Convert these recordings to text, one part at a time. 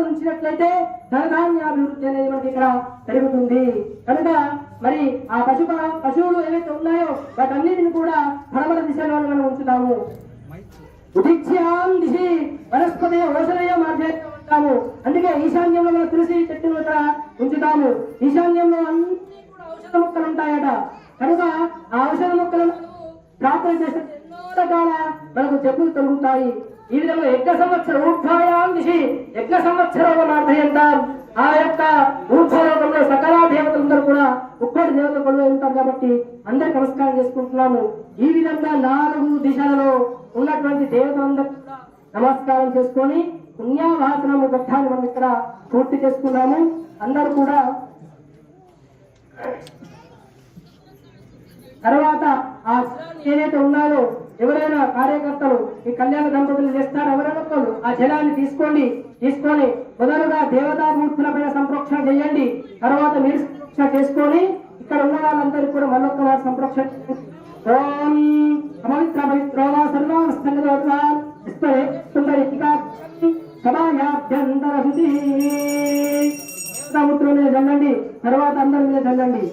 ఉంచినట్లయితే ధనధాన్యాభివృద్ధి అనేది మనకి ఇక్కడ పెరుగుతుంది. కనుక మరి ఆ పశువులు ఏవైతే ఉన్నాయో వాటన్నిటిని కూడా పడమర దిశలో మనం ఉంచుతాము. ఉదిత్యాం దిశి వనస్పతి ఔషధయ మార్గం ఉంటాము. అందుకే ఈశాన్యంలో మనం తులసి చెట్టును ఇక్కడ ఉంచుతాము. ఈశాన్యంలో అన్ని కూడా ఔషధ మొక్కలు ఉంటాయట. కనుక ఆ ఔషధ మొక్కలను ప్రార్థన చేస్తే ఎన్నో రకాల మనకు జబ్బులు తొలుగుతాయి. ఈ విధంగా యజ్ఞ సంవత్సరం ఊర్ధ్వాయాం దిశి యజ్ఞ సంవత్సరంలో ప్రార్థయంతాం. ఆ యొక్క ఊర్ధ్వలోకంలో సకల దేవతలందరూ కూడా ఒక్కటి దేవత కొలువై ఉంటారు కాబట్టి అందరికి నమస్కారం చేసుకుంటున్నాము. ఈ విధంగా 4 దిశలలో ఉన్నటువంటి దేవతలందరూ కూడా నమస్కారం చేసుకొని పుణ్యావాసనము ఘట్టాన్ని మనం ఇక్కడ పూర్తి చేసుకున్నాము. అందరూ కూడా తర్వాత ఆ ఏదైతే ఉన్నారో ఎవరైనా కార్యకర్తలు ఈ కళ్యాణ దంపతులు చేస్తారు, ఎవరైనా ఆ జలాన్ని తీసుకొని మొదలుగా దేవతామూర్తుల పైన సంప్రోక్షణ చేయండి. తర్వాత మీరు సంప్రోక్షణ చేసుకొని ఇక్కడ ఉన్న వాళ్ళందరూ కూడా మళ్ళొక్క వారి సంప్రోక్షణ ఓం పవిత్ర పవిత్రోవా సభాభ్యంతర శుద్ధి దేవతామూర్తుల మీద చల్లండి. తర్వాత అందరి మీద చల్లండి.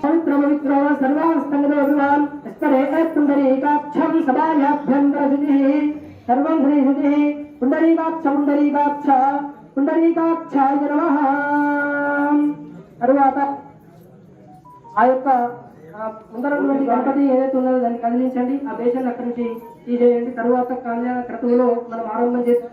పవిత్ర పవిత్ర సర్వాంగోర్వాన్ పుండరీకాక్షం సభాభ్యంతర శుద్ధి సర్వం హ్రీ శుద్ధి పుండరీకాక్షాయ నమః. తరువాత ఆ యొక్క ముందర గణపతి ఏదైతే ఉన్నదో దాన్ని కదిలించండి. ఆ బేషన్ అక్కడి నుంచి తీసేయండి. తరువాత కళ్యాణ క్రతువులో మనం ఆరంభం చేస్తాం.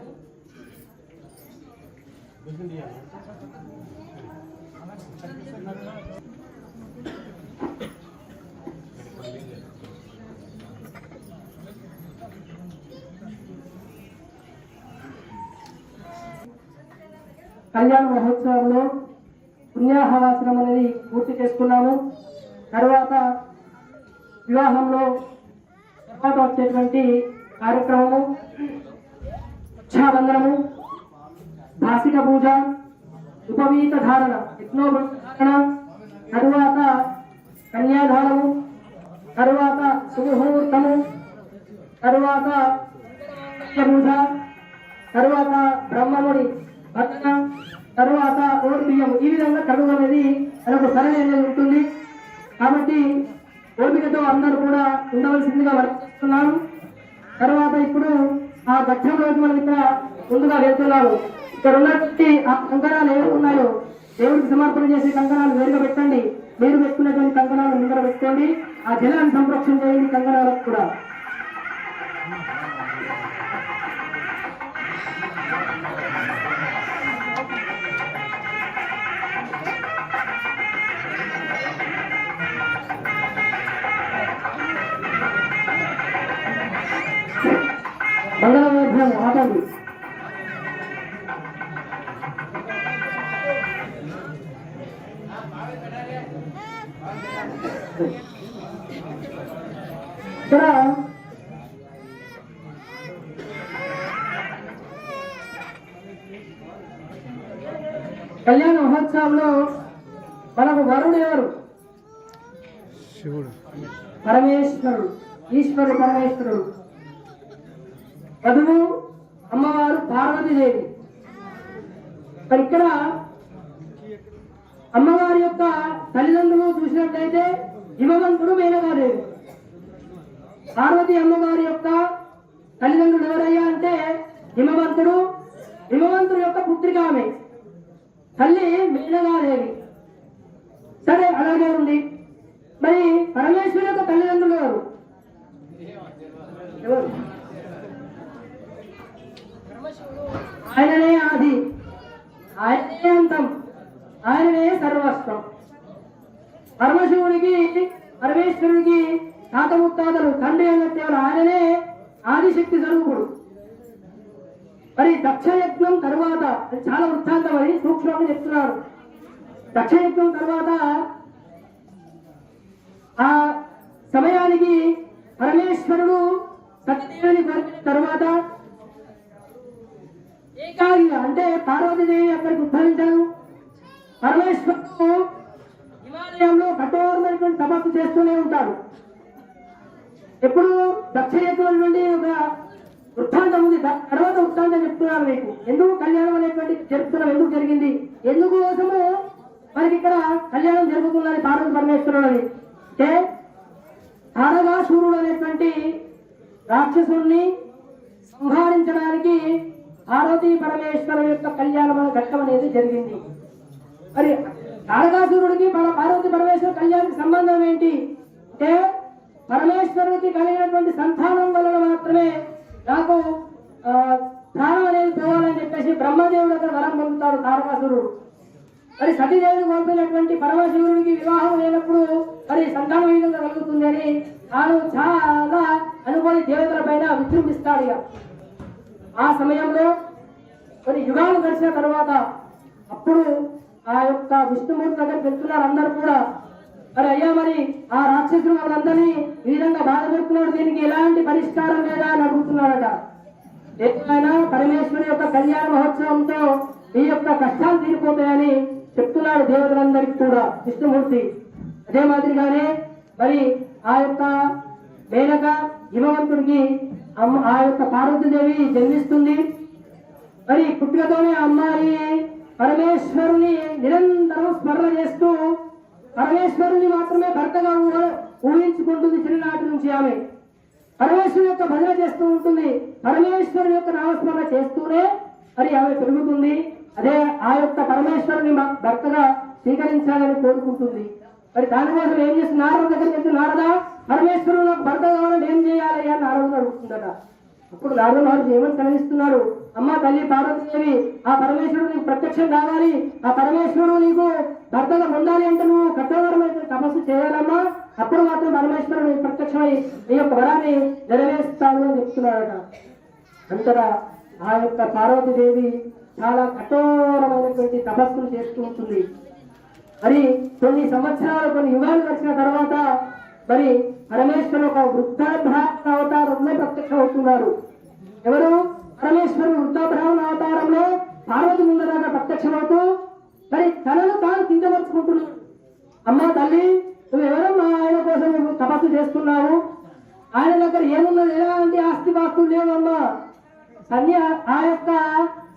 కళ్యాణ మహోత్సవంలో పుణ్యాహవాసనం అనేది పూర్తి చేసుకున్నాము. తర్వాత వివాహంలో తర్వాత వచ్చేటువంటి కార్యక్రమము రక్షాబంధనము, భాసిక పూజ, ఉపవీత ధారణ, యజ్ఞోపధారణ, తరువాత కన్యాదానము, తరువాత సుముహూర్తము, తరువాత పూజ, తరువాత బ్రహ్మముడి భర్త, తరువాత ఓర్పియం. ఈ విధంగా కడుగు అనేది మనకు సరళి అనేది ఉంటుంది. కాబట్టి ఓపికతో అందరూ కూడా ఉండవలసిందిగా వర్తిస్తున్నాను. తర్వాత ఇప్పుడు ఆ ఘట్టంలోకి మనం ఇక్కడ ముందుగా వెళ్తున్నాము. ఇక్కడ ఉన్నటువంటి ఆ కంకణాలు ఏమి ఉన్నాయో దేవుడికి సమర్పణ చేసే కంకణాలు వేరుగా పెట్టండి. మీరు పెట్టుకున్నటువంటి కంకణాలు ముందర పెట్టుకోండి. ఆ జలాన్ని సంరక్షణ చేయండి కంకణాలకు కూడా. మంగళవాద్యం ఆపండి. ఇక్కడ కళ్యాణ మహోత్సవంలో మనకు వరుడు ఎవరు? శివుడు, పరమేశ్వరుడు, ఈశ్వరుడు పరమేశ్వరుడు. వధువు అమ్మవారు పార్వతీదేవి. మరి ఇక్కడ అమ్మవారి యొక్క తల్లిదండ్రులు చూసినట్లయితే హిమవంతుడు మేనగాదేవి. పార్వతి అమ్మవారి యొక్క తల్లిదండ్రులు ఎవరయ్యా అంటే హిమవంతుడు, హిమవంతుడు యొక్క పుత్రిక ఆమె, తల్లి మేనగాదేవి. సరే అలాగే ఉంది. మరి పరమేశ్వరు యొక్క తల్లిదండ్రులు ఎవరు? ఆయననే ఆది, ఆయననే అంతం, ఆయననే సర్వస్వం. పరమశివుడికి పరమేశ్వరుడికి తాత ముత్తాతలు, తండ్రి అన్నట్టు ఆయననే ఆదిశక్తి స్వరూపుడు. మరి దక్షయజ్ఞం తర్వాత చాలా వృత్తాంతం అని సూక్ష్మంగా చెప్తున్నారు. దక్షయజ్ఞం తర్వాత ఆ సమయానికి పరమేశ్వరుడు సత్యదేవిని కోరిన తర్వాత ఏకాగిగా అంటే పార్వతీదేవి అక్కడికి ఉద్భవించాడు. పరమేశ్వరుడు హిమాలయంలో కఠోరమైనటువంటి తపస్సు చేస్తూనే ఉంటాడు. ఎప్పుడు దక్షయజ్ఞం నుండి ఒక వృత్తాంతం ఉంది, తర్వాత వృత్తాంతం చెప్తున్నారు మీకు. ఎందుకు కళ్యాణం అనేటువంటి జరుపుతున్నాం, ఎందుకు జరిగింది, ఎందుకు కోసము మనకి ఇక్కడ కళ్యాణం జరుగుతుందని పార్వతి పరమేశ్వరుడు అంటే తారకాసురుడు అనేటువంటి రాక్షసుడిని సంహరించడానికి పార్వతీ పరమేశ్వరు యొక్క కళ్యాణం ఘట్టం అనేది జరిగింది. మరి తారకాసురుడికి పార్వతీ పరమేశ్వర కళ్యాణానికి సంబంధం ఏంటి అంటే పరమేశ్వరుడికి కలిగినటువంటి సంతానం వలన మాత్రమే నాకు ప్రాణం అనేది పోవాలని చెప్పేసి బ్రహ్మదేవుడు అక్కడ వరం పొందుతాడు తారకాసురుడు. మరి సతీదేవిని కోల్పోయినటువంటి పరమశివుడికి వివాహం లేనప్పుడు మరి సంతానం విధంగా కలుగుతుంది అని తాను చాలా అనుకోని దేవతల పైన విజృంభిస్తాడు. ఇక ఆ సమయంలో కొన్ని యుగాలు గడిచిన తర్వాత అప్పుడు ఆ యొక్క విష్ణుమూర్తి దగ్గర వెళ్తున్నారు అందరూ కూడా. మరి అయ్యా మరి ఆ రాక్షసులు వాళ్ళందరినీ ఈ విధంగా బాధపెడుతున్నాడు, దీనికి ఎలాంటి పరిష్కారం లేదా అని అడుగుతున్నాడట. ఏమైనా పరమేశ్వరి యొక్క కళ్యాణ మహోత్సవంతో ఈ యొక్క కష్టాలు తీరిపోతాయని చెప్తున్నాడు దేవతలందరికీ కూడా విష్ణుమూర్తి. అదే మాదిరిగానే మరి ఆ యొక్క మేనక హిమవంతుడికి ఆ యొక్క పార్వతీదేవి జన్మిస్తుంది. మరి పుట్టుకతోనే అమ్మాయి పరమేశ్వరుని నిరంతరం స్మరణ చేస్తూ పరమేశ్వరుని మాత్రమే భర్తగా ఊహించుకుంటుంది. చిన్ననాటి నుంచి ఆమె పరమేశ్వరు యొక్క భజన చేస్తూ ఉంటుంది. పరమేశ్వరుని యొక్క నామస్మరణ చేస్తూనే మరి ఆమె పెరుగుతుంది. అదే ఆ యొక్క పరమేశ్వరుని భర్తగా స్వీకరించాలని కోరుకుంటుంది. మరి దానికోసం ఏం చేస్తుంది, నారద దగ్గరికి వెళ్తే నారద పరమేశ్వరుడు నాకు భర్త కావాలని ఏం చేయాలి అని నారదుడు అడుగుతుందట. అప్పుడు నారద మహర్షి ఏమని సెలవిస్తున్నాడు, అమ్మ తల్లి పార్వతీదేవి ఆ పరమేశ్వరుడు నీకు ప్రత్యక్షం కావాలి, ఆ పరమేశ్వరుడు నీకు భర్తగా పొందాలి అంటే నువ్వు కఠోరమైన తపస్సు చేయాలమ్మా, అప్పుడు మాత్రం పరమేశ్వరుడు నీకు ప్రత్యక్షమై నీ యొక్క వరాన్ని నెరవేరుస్తాడు అని చెప్తున్నాడట. అంతటా ఆ యొక్క పార్వతీదేవి చాలా కఠోరమైనటువంటి తపస్సులు చేస్తూ ఉంటుంది. మరి కొన్ని సంవత్సరాలు కొన్ని యుగాలు వచ్చిన తర్వాత మరి పరమేశ్వరుడు ఒక వృద్ధాబ్రాహ్మణ అవతారంలో ప్రత్యక్షం అవుతున్నారు. ఎవరు? పరమేశ్వరుడు వృద్ధాబ్రాహ్మణ అవతారంలో పార్వతి ముందరగా ప్రత్యక్షమవుతూ మరి తనను తాను కించపరుచుకుంటున్నాడు. అమ్మ తల్లి నువ్వు ఎవరమ్మా ఆయన కోసం నువ్వు తపస్సు చేస్తున్నావు, ఆయన దగ్గర ఏమున్నది, ఎలాంటి ఆస్తి పాస్తులు లేవమ్మా, అన్ని ఆ యొక్క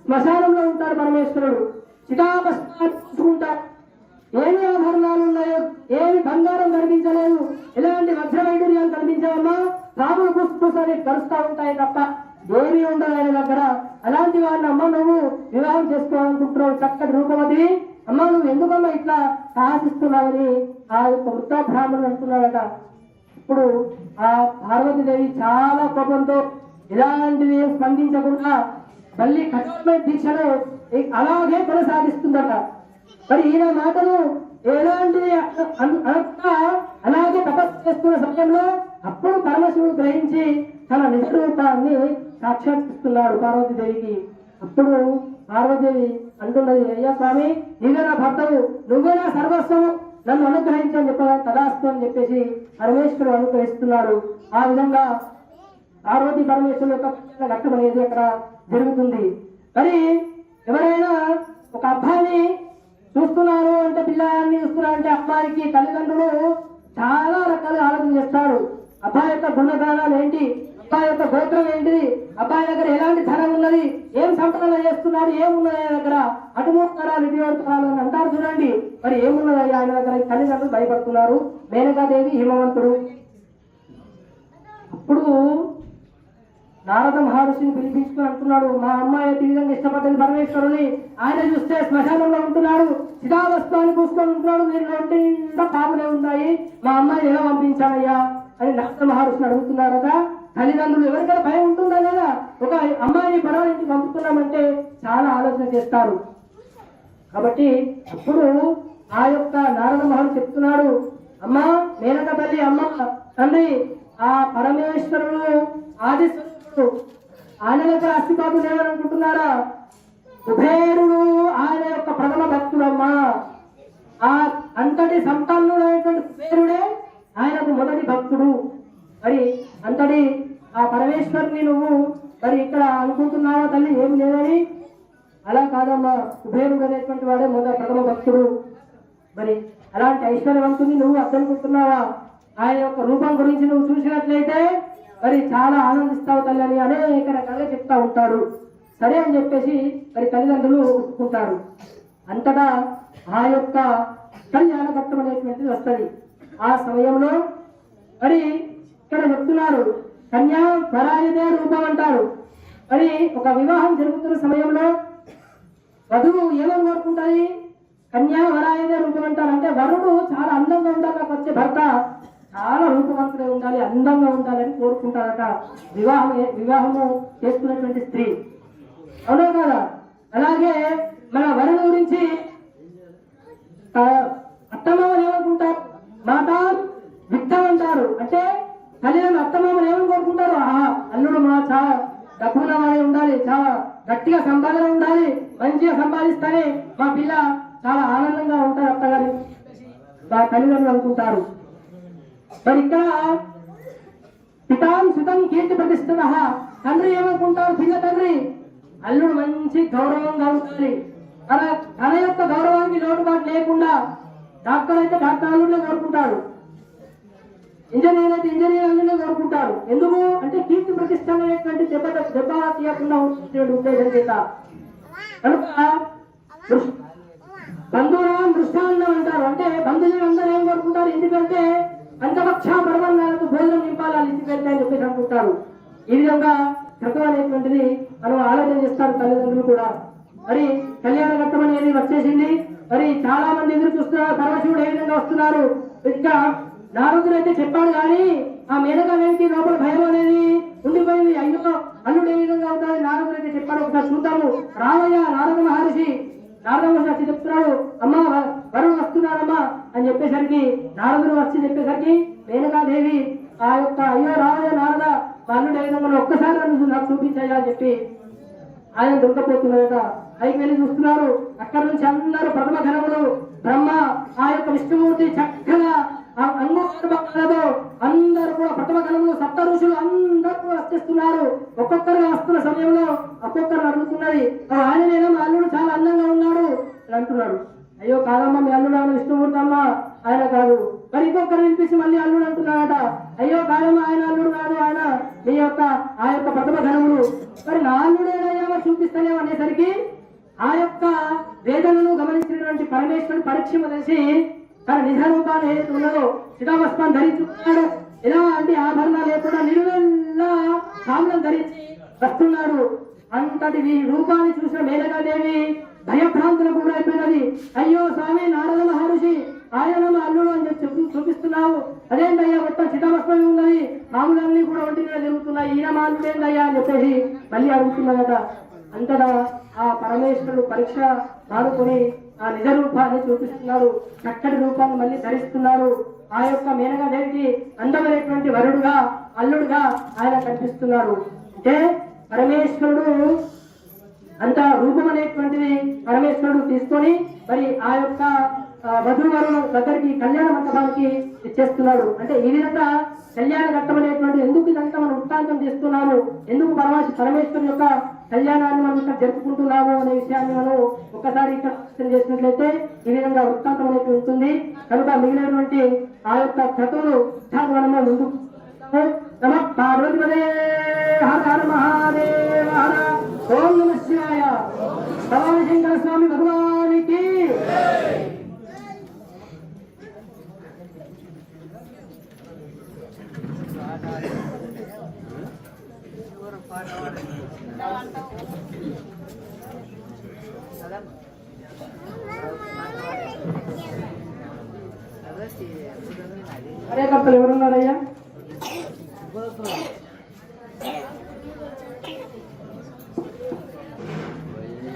శ్మశానంలో ఉంటాడు పరమేశ్వరుడు, చితాపస్సుకుంటాడు, ఏమి ఆభరణాలు ఉన్నాయో, ఏమి బంగారం కనిపించలేదు, ఎలాంటి వజ్రవైడూర్యాలు కనిపించావమ్మా, రాముడు పుష్పూసని కలుస్తా ఉంటాయి తప్ప ఏమీ ఉండదు ఆయన దగ్గర. అలాంటి వాడిని అమ్మ నువ్వు వివాహం చేసుకోవాలనుకుంటున్నావు, చక్కటి రూపవతి, అమ్మ నువ్వు ఎందుకమ్మా ఇట్లా సాహసిస్తున్నావని ఆ యొక్క వృద్ధ బ్రాహ్మణుడు అంటున్నాడట. ఇప్పుడు ఆ పార్వతీదేవి చాలా కోపంతో ఎలాంటివి స్పందించకుండా మళ్ళీ కఠోరమైన దీక్షను అలాగే కొనసాగిస్తుందట. మరి ఈయన మాటలు ఎలాంటివి అలాగే తపస్సు చేస్తున్న సమయంలో అప్పుడు పరమశివుడు గ్రహించి తన నిజ రూపాన్ని సాక్షాత్కరిస్తున్నాడు పార్వతీదేవికి. అప్పుడు పార్వతీదేవి అంటున్నది, అయ్యా స్వామి నీవే నా భర్తవు, నువ్వే నా సర్వస్వం, నన్ను అనుగ్రహించని చెప్పగా తదాస్తు అని చెప్పేసి పరమేశ్వరుడు అనుగ్రహిస్తున్నాడు. ఆ విధంగా పార్వతీ పరమేశ్వరుడు యొక్క ఘట్టం అనేది అక్కడ జరుగుతుంది. మరి ఎవరైనా ఒక అబ్బాయిని చూస్తున్నారు అంటే, పిల్లాన్ని చూస్తున్నారు అంటే అమ్మాయికి తల్లిదండ్రులు చాలా రకాలుగా ఆలోచన చేస్తారు. అబ్బాయి యొక్క గుణగణాలు ఏంటి, అబ్బాయి యొక్క గోత్రం ఏంటిది, అబ్బాయి దగ్గర ఎలాంటి ధనం ఉన్నది, ఏం సంపాదన చేస్తున్నాడు, ఏమున్నది ఆయన దగ్గర, అటు 3 తరాలు ఇటు 7 తరాలు అని అంటారు చూడండి. మరి ఏమున్నది ఆయన దగ్గర? తల్లిదండ్రులు భయపడుతున్నారు. మేనకాదేవి, హిమవంతుడు. అప్పుడు నారద మహర్షిని పిలిపించుకుని అంటున్నాడు, మా అమ్మాయి ఈ విధంగా ఇష్టపడ్డది పరమేశ్వరుని, ఆయన చూస్తే శ్మశానంలో ఉంటున్నాడు, చిదావస్థాన్ని కూర్చొని ఉంటున్నాడు, మీరు ఒంటి నిండా పాములే ఉన్నాయి, మా అమ్మాయి ఎలా పంపించాలయ్యా అని నారద మహర్షిని అడుగుతున్నారట. తల్లిదండ్రులు ఎవరికైనా భయం ఉంటుందా లేదా? ఒక అమ్మాయిని పడవలించి పంపుతున్నామంటే చాలా ఆలోచన చేస్తారు. కాబట్టి అప్పుడు ఆ యొక్క నారద మహర్షి చెప్తున్నాడు, అమ్మా మేనక తల్లి, అమ్మ తండ్రి, ఆ పరమేశ్వరుడు ఆది స్వరూపుడు, ఆయన దగ్గర అస్థిపాటు లేవనుకుంటున్నారా? కుబేరుడు ఆయన యొక్క ప్రథమ భక్తుడమ్మా. ఆ అంతటి సంపన్నుడైనటువంటి కుబేరుడే ఆయనకు మొదటి భక్తుడు. మరి అంతటి ఆ పరమేశ్వరుని నువ్వు మరి ఇక్కడ అనుకుంటున్నావా తల్లి? ఏమి లేదని. అలా కాదమ్మా, కుబేరుడు అనేటువంటి వాడే ప్రథమ భక్తుడు. మరి అలాంటి ఐశ్వర్యవంతుని నువ్వు అర్థనుకుంటున్నావా? ఆయన యొక్క రూపం గురించి నువ్వు చూసినట్లయితే మరి చాలా ఆనందిస్తావు తల్లి అని అనేక రకాలుగా చెప్తా ఉంటాడు. సరే అని చెప్పేసి మరి తల్లిదండ్రులు ఒప్పుకుంటారు. అంతటా ఆ యొక్క కళ్యాణ ఘట్టం అనేటువంటిది వస్తుంది. ఆ సమయంలో మరి ఇక్కడ చెప్తున్నారు, కన్యా వరాయదే రూపం అంటారు. మరి ఒక వివాహం జరుగుతున్న సమయంలో వధువు ఏమని కోరుకుంటాయి? కన్యా వరాయదే రూపం అంటారు. అంటే వరుడు చాలా అందంగా ఉండాలి, నాకు వచ్చే భర్త చాలా రూపవంతుడే ఉండాలి, అందంగా ఉండాలని కోరుకుంటారట వివాహము చేసుకున్నటువంటి స్త్రీ. అవునా కదా? అలాగే మన వరుడు గురించి అత్తమామలు ఏమనుకుంటారు? మాతా విత్తం అంటారు. అంటే తల్లిదండ్రులు అత్తమామలు ఏమని కోరుకుంటారు? అల్లుడు మా చాలా డబ్బున్నవాడే ఉండాలి, చాలా గట్టిగా సంపాదన ఉండాలి, మంచిగా సంపాదిస్తానే మా పిల్ల చాలా ఆనందంగా ఉంటారు అత్తగారి తల్లిదండ్రులు అనుకుంటారు. మరి ఇక్కడ పితాం సుతం కీర్తి ప్రతిష్ఠిత తండ్రి ఏమనుకుంటారు? పిల్ల తండ్రి అల్లుడు మంచి గౌరవంగా ఉండాలి, తన యొక్క గౌరవానికి లోటుపాటు లేకుండా. డాక్టర్ అయితే డాక్టర్ అల్లుడే కోరుకుంటాడు, ఇంజనీర్ అయితే ఇంజనీర్ అల్లుడే కోరుకుంటారు. ఎందుకు అంటే కీర్తి ప్రతిష్ట అనేటువంటి దెబ్బ తీయకుండా ఉద్దేశం చేత. కనుక బంధువులను దృష్టాన్నం అంటారు. అంటే బంధువులు అందరూ ఏం కోరుకుంటారు? ఎందుకంటే పంచపక్ష పరమాన్నాలకు భోజనం నింపాలి ఇంటికి వెళ్తే అని చెప్పేసి అనుకుంటారు. ఈ విధంగా క్రతం అనేటువంటిది మనం ఆలోచన చేస్తారు తల్లిదండ్రులు కూడా. మరి కళ్యాణ ఘట్టం అనేది వచ్చేసింది. మరి చాలా మంది ఎదురు చూస్తున్నారు, పరమశివుడు ఏ విధంగా వస్తున్నారు. ఇంకా నారదుడు అయితే చెప్పాడు కానీ ఆ మేనకాదేవికి లోపల భయం అనేది ఉండిపోయింది. అయ్యో అల్లుడు ఏ విధంగా అవుతాడు నారదుడు అయితే చెప్పాడు. ఒకసారి చూద్దాము. రావయ్య నారద మహర్షి వచ్చి చెప్తున్నాడు, అమ్మా వరుణ్ వస్తున్నాడమ్మా అని చెప్పేసరికి నారదుడు వచ్చి చెప్పేసరికి మేనకాదేవి ఆ యొక్క అయ్యో రావయ్య నారద అల్లుడు ఏ విధంగా ఒక్కసారి నాకు చూపించాయా అని చెప్పి ఆయన దొరకపోతున్నారట. పైకి వెళ్ళి చూస్తున్నారు. అక్కడి నుంచి అందరూ ప్రథమ ఘనములు బ్రహ్మ, ఆ యొక్క విష్ణుమూర్తి చక్కగా అంగోత్సవాలతో అందరూ కూడా ప్రథమ ఘనములు సప్త ఋషులు అందరూ కూడా వచ్చేస్తున్నారు. ఒక్కొక్కరుగా వస్తున్న సమయంలో ఒక్కొక్కరు అడుగుతున్నది, ఆయననేనా మా అల్లుడు చాలా అందంగా ఉన్నాడు అని అంటున్నాడు. అయ్యో కాదమ్మా, మీ అల్లుడు ఆయన విష్ణుమూర్తి అమ్మ, ఆయన కాదు. మరి ఇంకొకరు వినిపిస్తే మళ్ళీ అల్లుడు అంటున్నాడట. అయ్యో కాదమ్మా, ఆయన అల్లుడు కాదు, ఆయన మీ యొక్క ఆ యొక్క ప్రథమ ఘనములు. మరి నా అల్లుడేనయ్యా చూపిస్తానేమో అనేసరికి ఆ యొక్క వేదనను గమనించినటువంటి పరమేశ్వరుడు పరీక్ష తెలిసి తన నిజ రూపాన్ని ఏదైతే ఉన్నదో చిదావస్త్రాన్ని ధరించుకున్నాడు. ఎలాంటి ఆభరణ లేకుండా నిలువెల్లా సాములను ధరించి వస్తున్నాడు. అంతటి రూపాన్ని చూసిన మేనకాదేవి భయభ్రాంతులకు కూడా అయిపోయినది. అయ్యో స్వామి నారద మహర్షి ఆయన అల్లుడు అని చెప్పి చూపిస్తున్నావు, అదేంటయ్యా మొత్తం చిదావస్త్రం ఉన్నది, మామూలన్నీ కూడా ఒంటి మీద జరుగుతున్నాయి, ఈయన మా అల్లుడేందయ్యా అని చెప్పేసి మళ్ళీ అడుగుతున్నదట. అంతటా ఆ పరమేశ్వరుడు పరీక్ష మానుకొని ఆ నిజ రూపాన్ని చూపిస్తున్నాడు. చక్కటి రూపాన్ని మళ్ళీ ధరిస్తున్నాడు. ఆ యొక్క మేనకాదేవికి అందమైనటువంటి వరుడుగా అల్లుడుగా ఆయన కనిపిస్తున్నాడు. అంటే పరమేశ్వరుడు అంత రూపం అనేటువంటిది పరమేశ్వరుడు తీసుకొని మరి ఆ యొక్క వధువరుల దగ్గరికి కళ్యాణ మండపానికి ఇచ్చేస్తున్నాడు. అంటే ఈ విధంగా కళ్యాణ ఘట్టం అనేటువంటి ఎందుకు ఇదంతా మనం వృత్తాంతం చేస్తున్నాము, ఎందుకు పరమేశ్వరుని యొక్క కళ్యాణాన్ని మనం ఇక్కడ జరుపుకుంటున్నాము అనే విషయాన్ని మనం ఒక్కసారి ఇక్కడ చేసినట్లయితే ఈ విధంగా వృత్తాంతం అనేది ఉంటుంది. కనుక మిగిలినటువంటి ఆ యొక్క క్రతువులు మనము ముందు नमः पार्वतीपते हर हर महादेव हर ओम नमः शिवाय भगवान शंकर स्वामी भगवान की అరే కప్పలు ఎవరున్నారయ్యా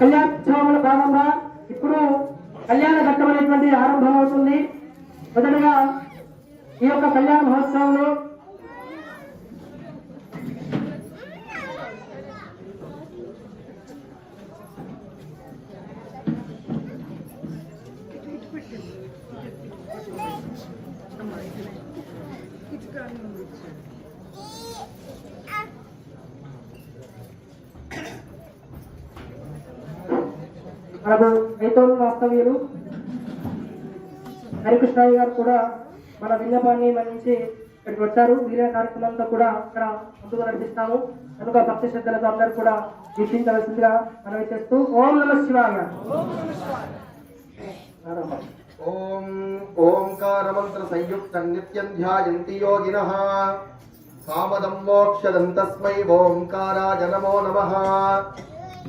కళ్యాణోత్సవముల భాగంగా ఇప్పుడు కళ్యాణ ఘట్టం అనేటువంటి ఆరంభం అవుతుంది. మొదటగా ఈ యొక్క కళ్యాణ మహోత్సవంలో మనకు రైతోలు వాస్తవ్యులు హరికృష్ణయ్య గారు కూడా మన విన్నపాన్ని మన్నించి ఇక్కడికి వచ్చారు. వీరే కార్యక్రమంతో కూడా ఇక్కడ ముందుకు నడిపిస్తాము కనుక భక్తి శ్రద్ధలతో అందరూ కూడా వీక్షించవలసిందిగా మనవి చేస్తూ ఓం నమః శివాయ. ఓం ఓంకార మంత్ర సంయుక్తం నిత్యం ధ్యాయంతి యోగినః కామదం మోక్షదం తస్మై ఓంకారాయ నమో నమః.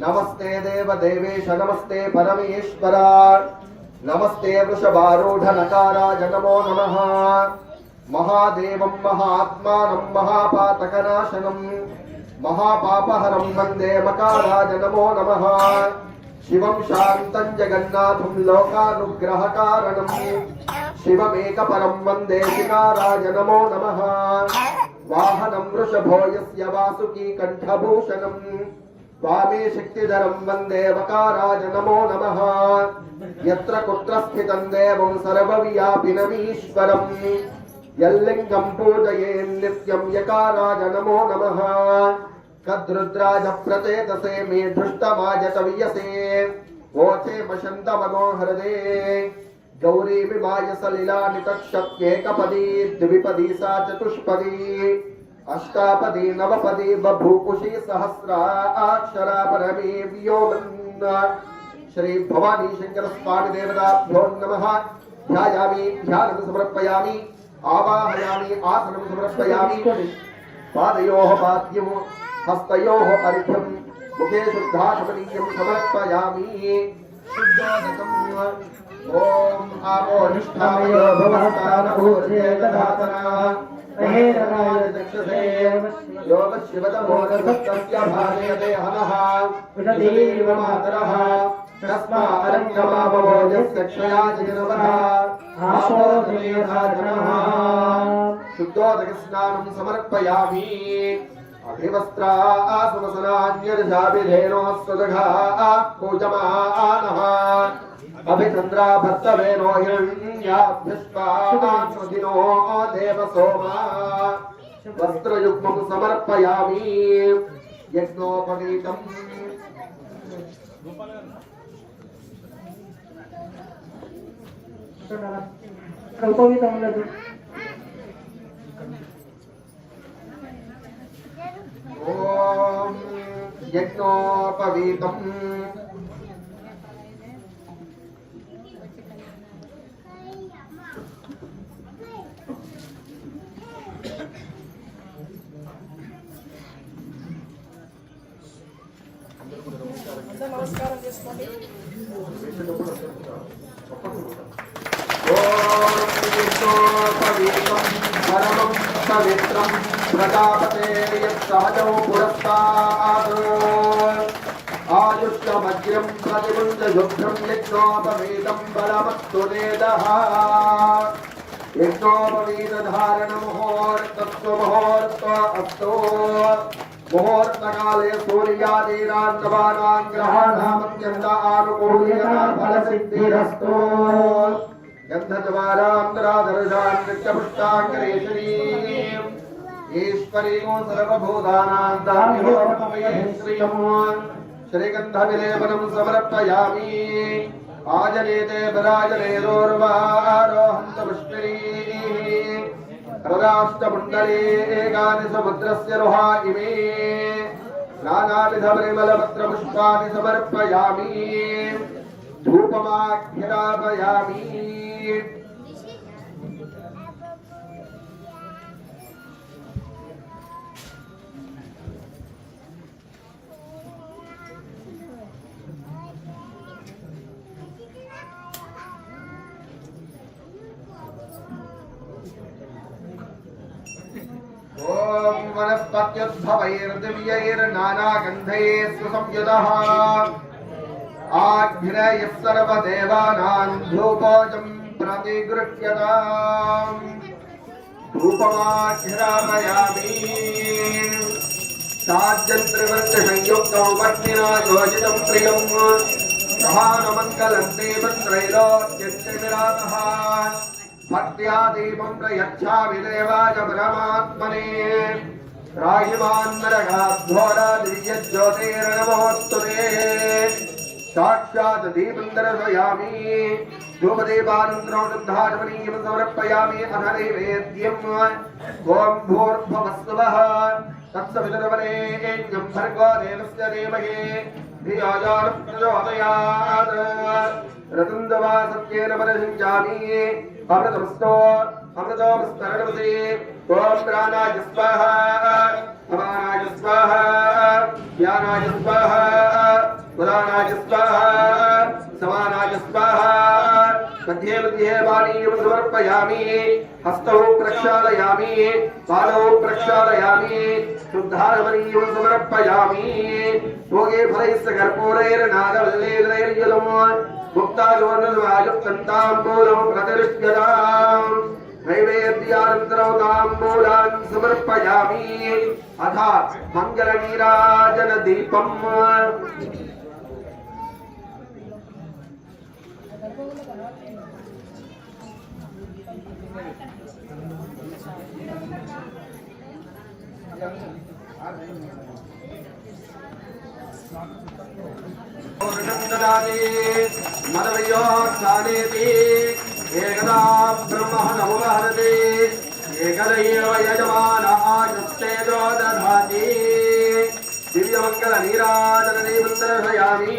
నమస్తే దేవ దేవేశ నమస్తే పరమేశ్వర నమస్తే వృషభారూఢ నకారాయ నమో నమః. మహాదేవం మహాత్మానం మహాపాతకనాశనం మహాపాపహరం వందే మకారాయ నమో నమః. శివం శాంతం జగన్నాథం లోకానుగ్రహకారణం శివమేకపరం వందే శికారాయ నమో నమః. వాహనం వృషభో యస్య వాసుకీ కంఠభూషణం వామే శక్తిధరం వందే వకారాయ నమో నమః. యత్ర కుత్ర స్థితం దేవం సర్వవ్యాపినమీశ్వరం యల్లింగం పూజయేన్ నిత్యం యకారాయ నమో నమః. కద్రుద్రాజ ప్రచేతసే మే దృష్టమాజతవియసే ఓచే మశంతమగో హృదే గౌరీ విమాయ సలిలాని తక్షప్యేకపదీ ద్విపదీ సా చతుష్పదీ అష్టాపదీ నవపదీ బభూపుషీ సహస్రాక్షరా పరమే వ్యోమన్న. శ్రీ భవానీ శంకర స్వామి దేవతాభ్యో నమః. ధ్యాయామి ధ్యానం సమర్పయామి ఆవాహయామి ఆసనం సమర్పయామి. పాదయోః పాద్యం హస్తయోః అర్ఘ్యం ముఖే శుద్ధాశమనీయం సమర్పయామి. శుద్ధోదకం ఓం ఆపో నిష్ఠామయో భవస్థానభూతే దధాతనా మహేరరాయ దక్షసే యోగశివతమోదసత్య భారయతే హనః విషదీవ మాతరః తస్మా అరంగమామోజస్య క్షయా జగనవః ఆశోధయేధాజనః. శుద్ధోదక స్నానం సమర్పయామి. అభివస్త్రా సుమసనాన్యర్జాభిధేనోస్వదఘా పూజమానః అభిచంద్రా భర్తవేనో హిరణ్యాభ్యస్వాదినో దేవసోమా. వస్త్రయుగ్మం సమర్పయామి. యజ్ఞోపవీతం ఉపవీతం ఉన్నది. ఓం యజ్ఞోపవీతం నమస్కారం చేసుకోండి. పరమం పవిత్రం ప్రజాపతే సహజం పురస్తాద్ ఆయుష్యమగ్రం ప్రతిముంజయుగ్రం యజ్ఞోపవీతం బలమస్తు వేదః. యజ్ఞోపవీతధారణ ముహూర్తస్వ ముహూర్త అస్తో. ముహూర్తకాలే సూర్యాదీనాం గ్రహాణామత్యంత ఆనుకూల్యత ఫలసిద్ధిరస్తు. గంధద్వారాంతరాదర్శాన్ నిత్యపుష్టాంగరేశ్వరీం ఈశ్వరీం సర్వభూతానాం దామ్యోపమయే శ్రియం. శ్రీగంధవిలేపనం సమర్పయామి. ఆజనేతే పరాజనేదోర్వారోహంత పుష్కరీ रदाष्टमण्डले एकानि समुद्रस्य रुहा इमे नानाविधपरिमलपत्रपुष्पाणि समर्पयामि धूपमाख्यापयामि ओम वनस्पत्युद्भवैर्दिव्यैर्नानागन्धैः सुसंयुतः आग्नेयः सर्वदेवानां धूपोऽयं प्रतिगृह्यताम् धूपमाघ्रापयामि साध्यन्त्रिवृत्तसंयुक्तौ वह्निना योजितं प्रियं महानमङ्गलं देवत्रैलोक्यस्य भक्त्या दीपं प्रयच्छामि देवाय परमात्मने राहिमान्नरगाध्वरा दिव्यज्योतिर्नमोऽस्तुते साक्षात् दीपं दर्शयामि धूपदीपानन्तरं शुद्धाचमनीयं समर्पयामि अथ नैवेद्यम् ॐ भूर्भुवस्सुवः तत्सवितुर्वरेण्यं भर्गो देवस्य धीमहि धियो यो नः प्रचोदयात् रतुन्दवा सत्येन मनसिञ्चामि अमृतमस्तो अमृतोपस्तरणमसि ॐ प्राणाय स्वाहा अपानाय स्वाहा ज्ञानाय स्वाहा उदानाय स्वाहा समानाय स्वाहा मध्ये मध्ये पानीयं समर्पयामि हस्तौ प्रक्षालयामि पादौ प्रक्षालयामि शुद्धारमणीयं समर्पयामि भोगे फलैश्च कर्पूरैर्नागवल्लेलैर्जलम् मुक्ताजोर्नवायुक्ताम्बूलं प्रतिष्ठ्यताम् नैवेद्यानन्तरं ताम्बूलान् समर्पयामि अथ मङ्गलनीराजनदीपम् मदवयोत्सानेति एकदा ब्रह्मः नवमहरति एकदैव यजमानः आयुस्तेजो दधाति दिव्यमङ्गलनीराजनदीपं दर्शयामि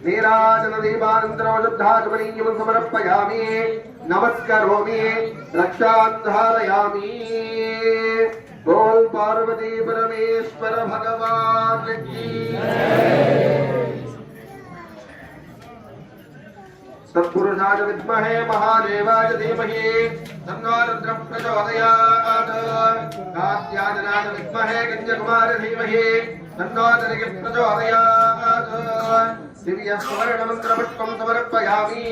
नीराजनदीपानन्तरं शुद्धाचमनीयं समर्पयामि नमस्करोमि रक्षां धारयामि बोल पार्वती परमेश्वर भगवान की तत्पुरुषाय विद्महे महादेवाय धीमहि तन्नो रुद्रः प्रचोदयात् कात्यायनाय विद्महे कन्याकुमारी धीमहि तन्नो दुर्गे प्रचोदयात् दिव्यस्वर्णमन्त्रपुष्पं समर्पयामि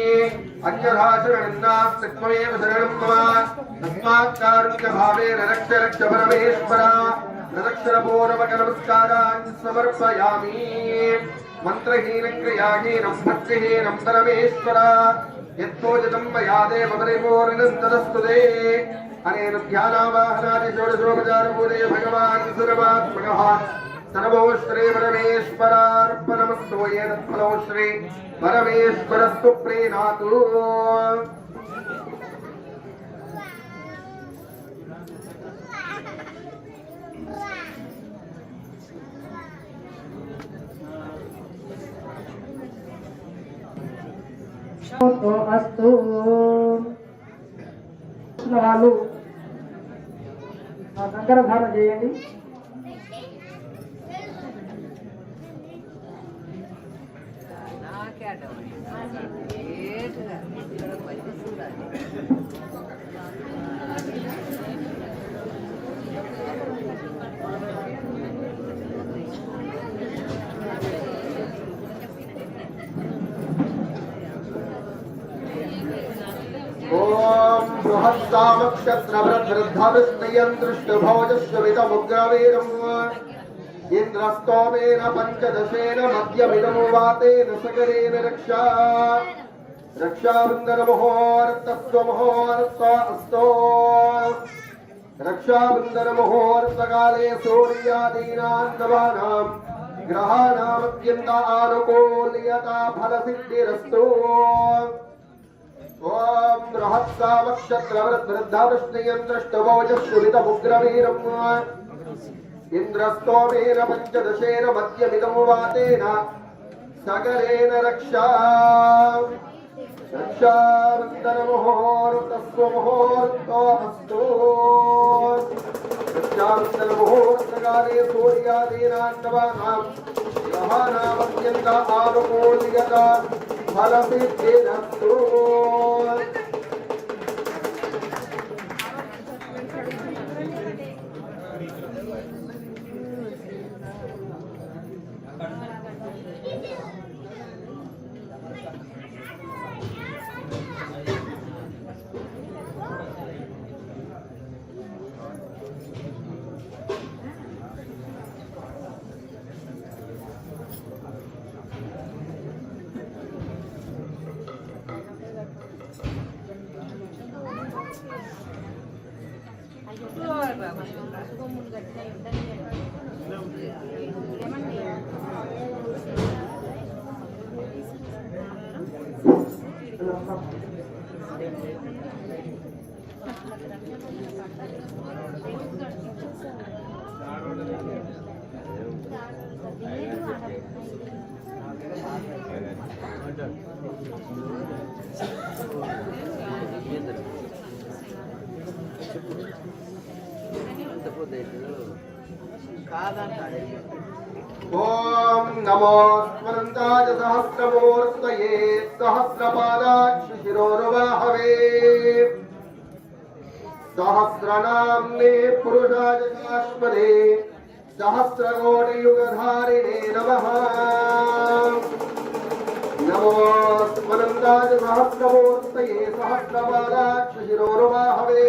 अन्यथा शरणं नास्ति त्वमेव शरणं मम तस्मात् कारुण्यभावेन रक्ष रक्ष परमेश्वर प्रदक्षिणपूर्वकनमस्कारान् समर्पयामि मंत्रहीनं क्रियाहीनं भक्तिहीनं परमेश्वर यत्पूजितं मया देव परिपूर्णं तदस्तुते अनेन ध्यानावाहनादि षोडशोपचारपूजय भगवान् सर्वात्मकः सर्वो श्री परमेश्वरार्पणमस्तु येतत्फलो श्री परमेश्वरस्तु प्रीणातु अस्तु వాళ్ళు సంకరధారణ చేయండి. ओम बृहत्सामक्षत्रवृद्धविष्णयं दृष्टभोजस्वितमुग्रवीरम् इन्द्रस्तोमेन पञ्चदशेन मध्यमिदं वातेन सकरेण रक्षा रक्षाबन्धनमुहूर्तस्वमुहूर्तस्तो रक्षाबन्धनमुहूर्तकाले सूर्यादीनां नवानां ग्रहाणामत्यन्त आनुकूल्यता फलसिद्धिरस्तु ओम बृहत्सावक्षत्रवृद्धावृष्णयन्द्रष्टभोजश्रुवितमुग्रवीरम् इन्द्रस्तोमेन पञ्चदशेन मध्यमिदं वातेन सकलेन रक्षा रक्षावन्दनमुहूर्तस्वमुहूर्तोऽस्तु रक्षावन्दनमुहूर्तकाले सूर्यादीनान्नवानां ग्रहाणामत्यन्त आनुकूल्यत फलसिद्धिरस्तु ओम नमो स्मरन्ताय सहस्रमूर्तये सहस्रपादाक्षशिरोरुबाहवे सहस्रनाम्ने पुरुषाय शाश्वते सहस्रकोटियुगधारिणे नमः नमो स्मरन्ताय सहस्रमूर्तये सहस्रपादाक्षशिरोरुबाहवे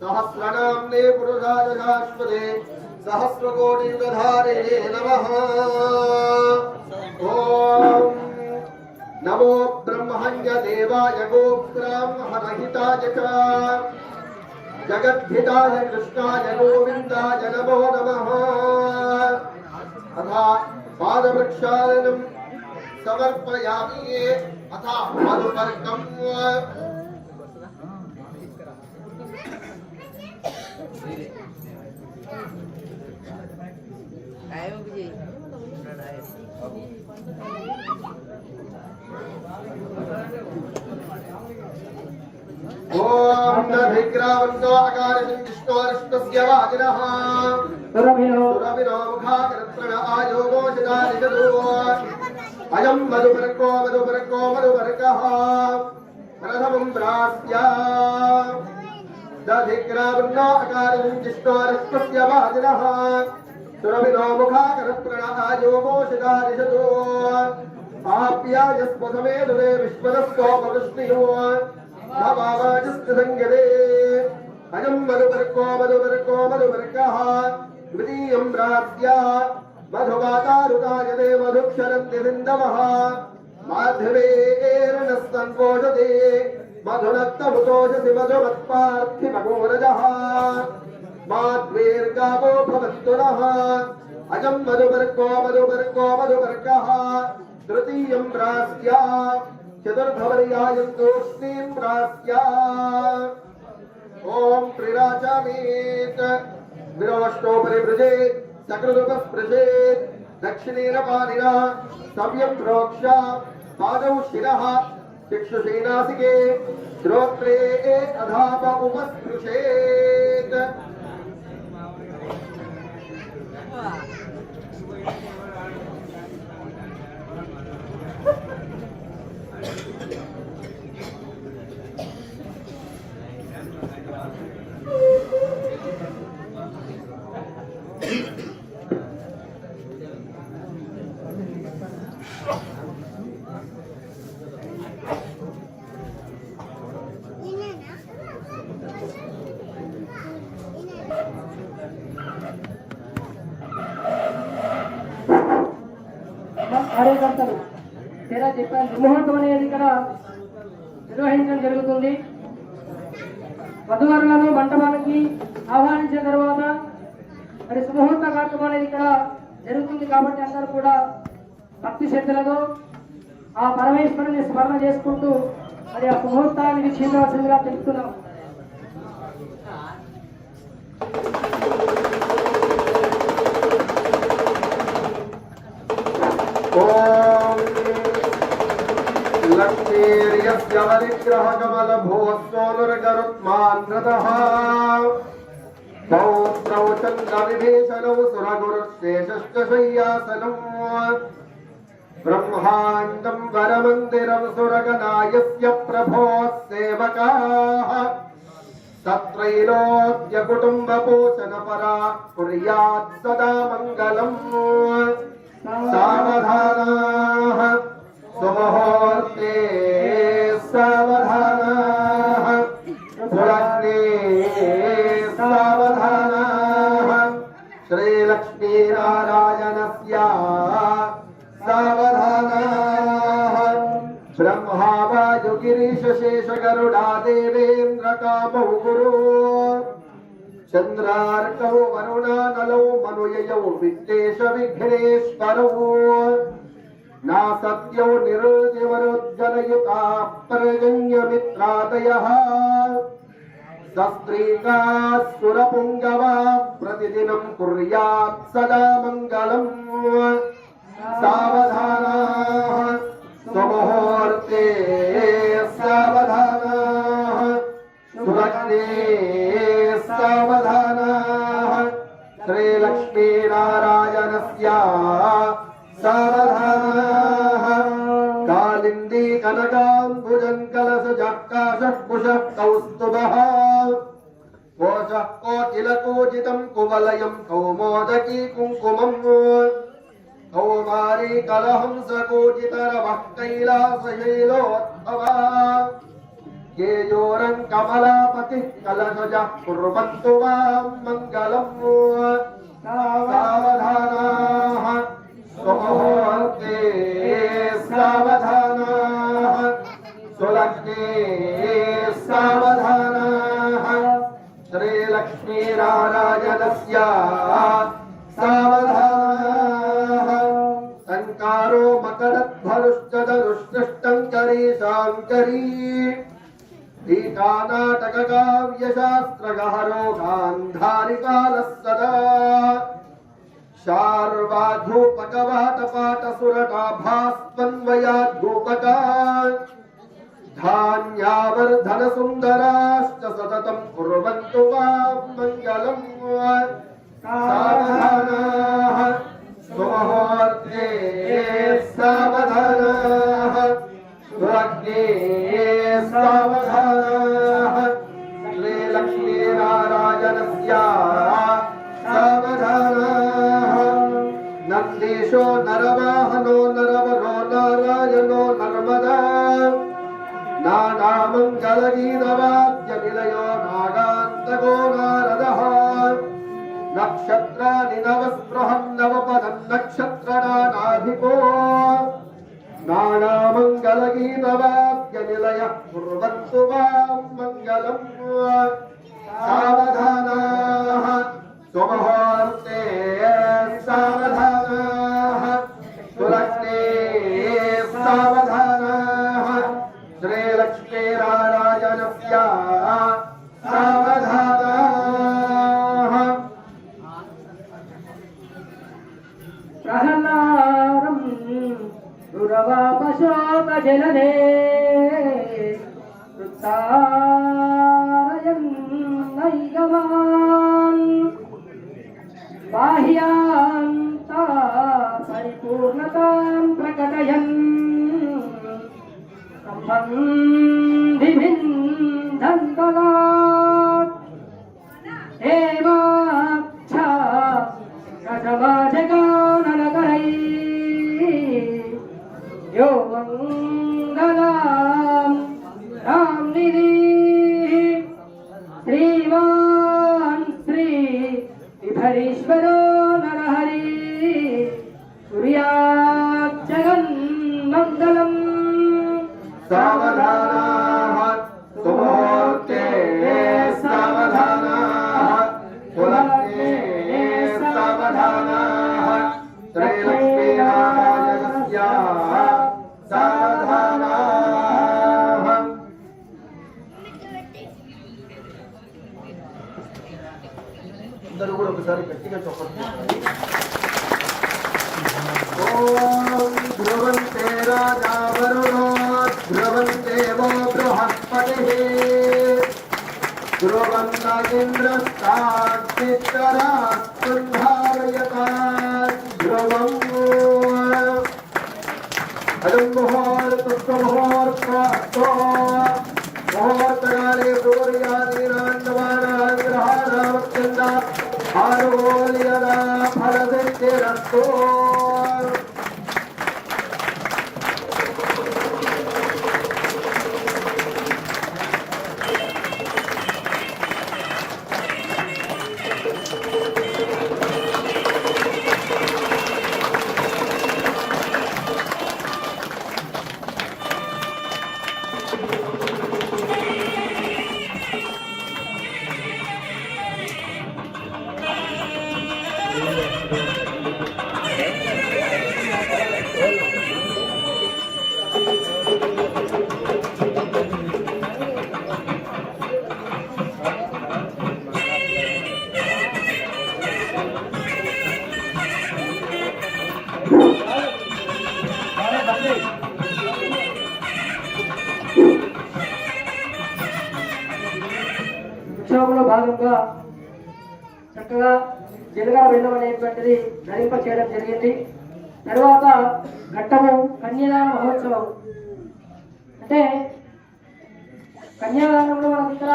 सहस्रनाम्ने पुरुषाय शाश्वते सहस्रकोटियुगधारिणे नमः ओम नमो ब्रह्मण्य देवाय गोब्राह्मणहिताय च जगद्धिताय कृष्णाय गोविन्दाय नमो नमः अथा पादप्रक्षालनं समर्पयामि अथा मधुपर्कम् ओम नभिग्रावन्तो अकारितं विष्णोरष्टस्य वाजिनः सुरभिनो मुखाकरत्रण आयोगो शिदानिजतो अयं मधुपर्को मधुपर्कः प्रथमं प्राप्या दधिग्रावन्तो अकारितं विष्णोरष्टस्य वाजिनः सुरभिनो मुखाकरत्रण आयोगो शिदानिजतो आप्यायस्पथमे दुरे विश्वदस्कोपकृष्णयो भवावाजस्तसंगदे अयं मधुपर्कः द्वितीयं प्राप्य मधुवातारुतायते मधुक्षरन्ति सिन्धवः माध्यमेर्नस्तन्पोषते मधुनक्तमुतोषसि मधुमत्पार्थिवगोरजः माध्वेर्गावो भवन्तु नः अयं मधुपर्कः तृतीयं प्राप्य चतुर्थवर्यायं तूष्णीं प्राप्य ओम त्रिराचामेत विरोष्टोपरि वृजेत् सकृदुपस्पृशेत् दक्षिणेन पाणिना सव्यं प्रोक्ष पादौ शिरः चक्षुषेनासिके श्रोत्रे अधाप उपस्पृशेत् కార్యకర్తలు తెర చెప్పారు ముహూర్తం అనేది ఇక్కడ నిర్వహించడం జరుగుతుంది. వధువరులను మంటపానికి ఆహ్వానించిన తర్వాత మరి సుముహూర్త కార్యక్రమం అనేది ఇక్కడ జరుగుతుంది కాబట్టి అందరూ కూడా భక్తి శ్రద్ధలతో ఆ పరమేశ్వరుని స్మరణ చేసుకుంటూ మరి ఆ ముహూర్తానికి క్షీణవలసిందిగా తెలుపుతున్నాం. लक्ष्मीर्यस्य वरिग्रहकमलभोस्सोनुर्गरुत्मान्नतः पौत्रौ चन्द्रविभीषणौ सुरगुरुशेषश्च शय्यासनौ ब्रह्माण्डं वरमन्दिरं सुरगणायस्य प्रभोः सेवकाः तत्रैलोक्यकुटुम्बपोषणपरा कुर्यात् सदा मङ्गलम् सावधानाः सुमुहूर्ते सावधानाः सुलग्ने सावधानाः श्रीलक्ष्मीनारायणस्य सावधानाः ब्रह्मा वायुगिरीशेषगरुडा देवेन्द्रकामौ गुरु चन्द्रार्कौ वरुणानलौ मनुययौ विद्येश विघ्नेश्वरौ नासत्यौ निरुद्यवरोज्जलयुता पर्जन्यमित्रादयः सस्त्रीकाः सुरपुङ्गवा प्रतिदिनं कुर्यात् सदा मङ्गलम् सावधानाः सुमुहूर्ते सावधानाः सुलग्ने सावधानाः श्रीलक्ष्मीनारायणस्य सावधानाः कालिन्दी कनकाम्बुजं कलशजः कुशः कौस्तुभः कोशः कोकिलकूजितं कुवलयं कौमोदकी कुङ्कुमम् कौमारी कलहंसकूजितरवः कैलासशैलोद्भवा केयोरं कमलापतिः कलशजः कुर्वन्तु वां मङ्गलम् सावधानाः सुमुहूर्ते सावधानाः सुलग्ने सावधानाः श्रीलक्ष्मीनारायणस्य सावधानाः संकारो मकरध्वरुश्च धनुष्टङ्करी शाङ्करी टीकानाटककाव्यशास्त्रगहरो गान्धारिकालः सदा शार्वाधूपकवाटपाटसुरटाभास्पन्वयाद्धूपका धान्यावर्धनसुन्दराश्च सततं कुर्वन्तु वां मङ्गलम् सावधानाः सुमुहूर्ते सावधानाः सुलग्ने सावधानाः श्रीलक्ष्मीनारायणस्य सावधानाः नन्दीशो नरवाहनो नरवरो नारायणो नर्मदा नानामङ्गलगीतवाद्यनिलयो नागान्तको नारदः नक्षत्राणि नवस्पृहं नवपदं नक्षत्रनानाधिपो नानामङ्गलगीतवाद्यनिलयः कुर्वन्तु वां मङ्गलम् सावधानाः सुमुहूर्ते सावधानाः सुलग्ने सावधानाः श्रीलक्ष्मीनारायणस्य सावधानाः प्रहलादं दुरवापशोकजलधे वृत्तारयन् नैगमान् बाह्यान्ता परिपूर्णतां प्रकटयन् सम्बन्धिभिन्दन्तलात् हेमाक्षा रजवाजगाननकरैः यो मङ्गलां रामनिधिः श्रीमान् श्री विभरीश्वरो नरहरिः कुर्यात् जगन्मङ्गलम् सावधानाः सुमुहूर्ते सावधानाः सुलग्ने सावधानाः श्रीलक्ष्मीनारायणस्य सावधानाः అందరూ కూడా ఒకసారి గట్టిగా చెప్పండి. ఓం ధ్రువంతే రాజా వరుణో ధ్రువందేవో బృహస్పతిః ధ్రువంతరింద్రస్తాక్షిత్తరాస్తుంధారయతాత్ ధ్రువం ముహూర్తకాలే సూర్యాదీనాందమానాగ్రహారామత్యంద ఆరోల్యదా ఫలసిద్ధిరస్తు. ఉత్సవంలో భాగంగా చక్కగా జీలకర్ర బెల్లం అనేటువంటిది ధరింప చేయడం జరిగింది. తర్వాత ఘట్టము కన్యాదాన మహోత్సవం. అంటే కన్యాదానంలో మనం ఇక్కడ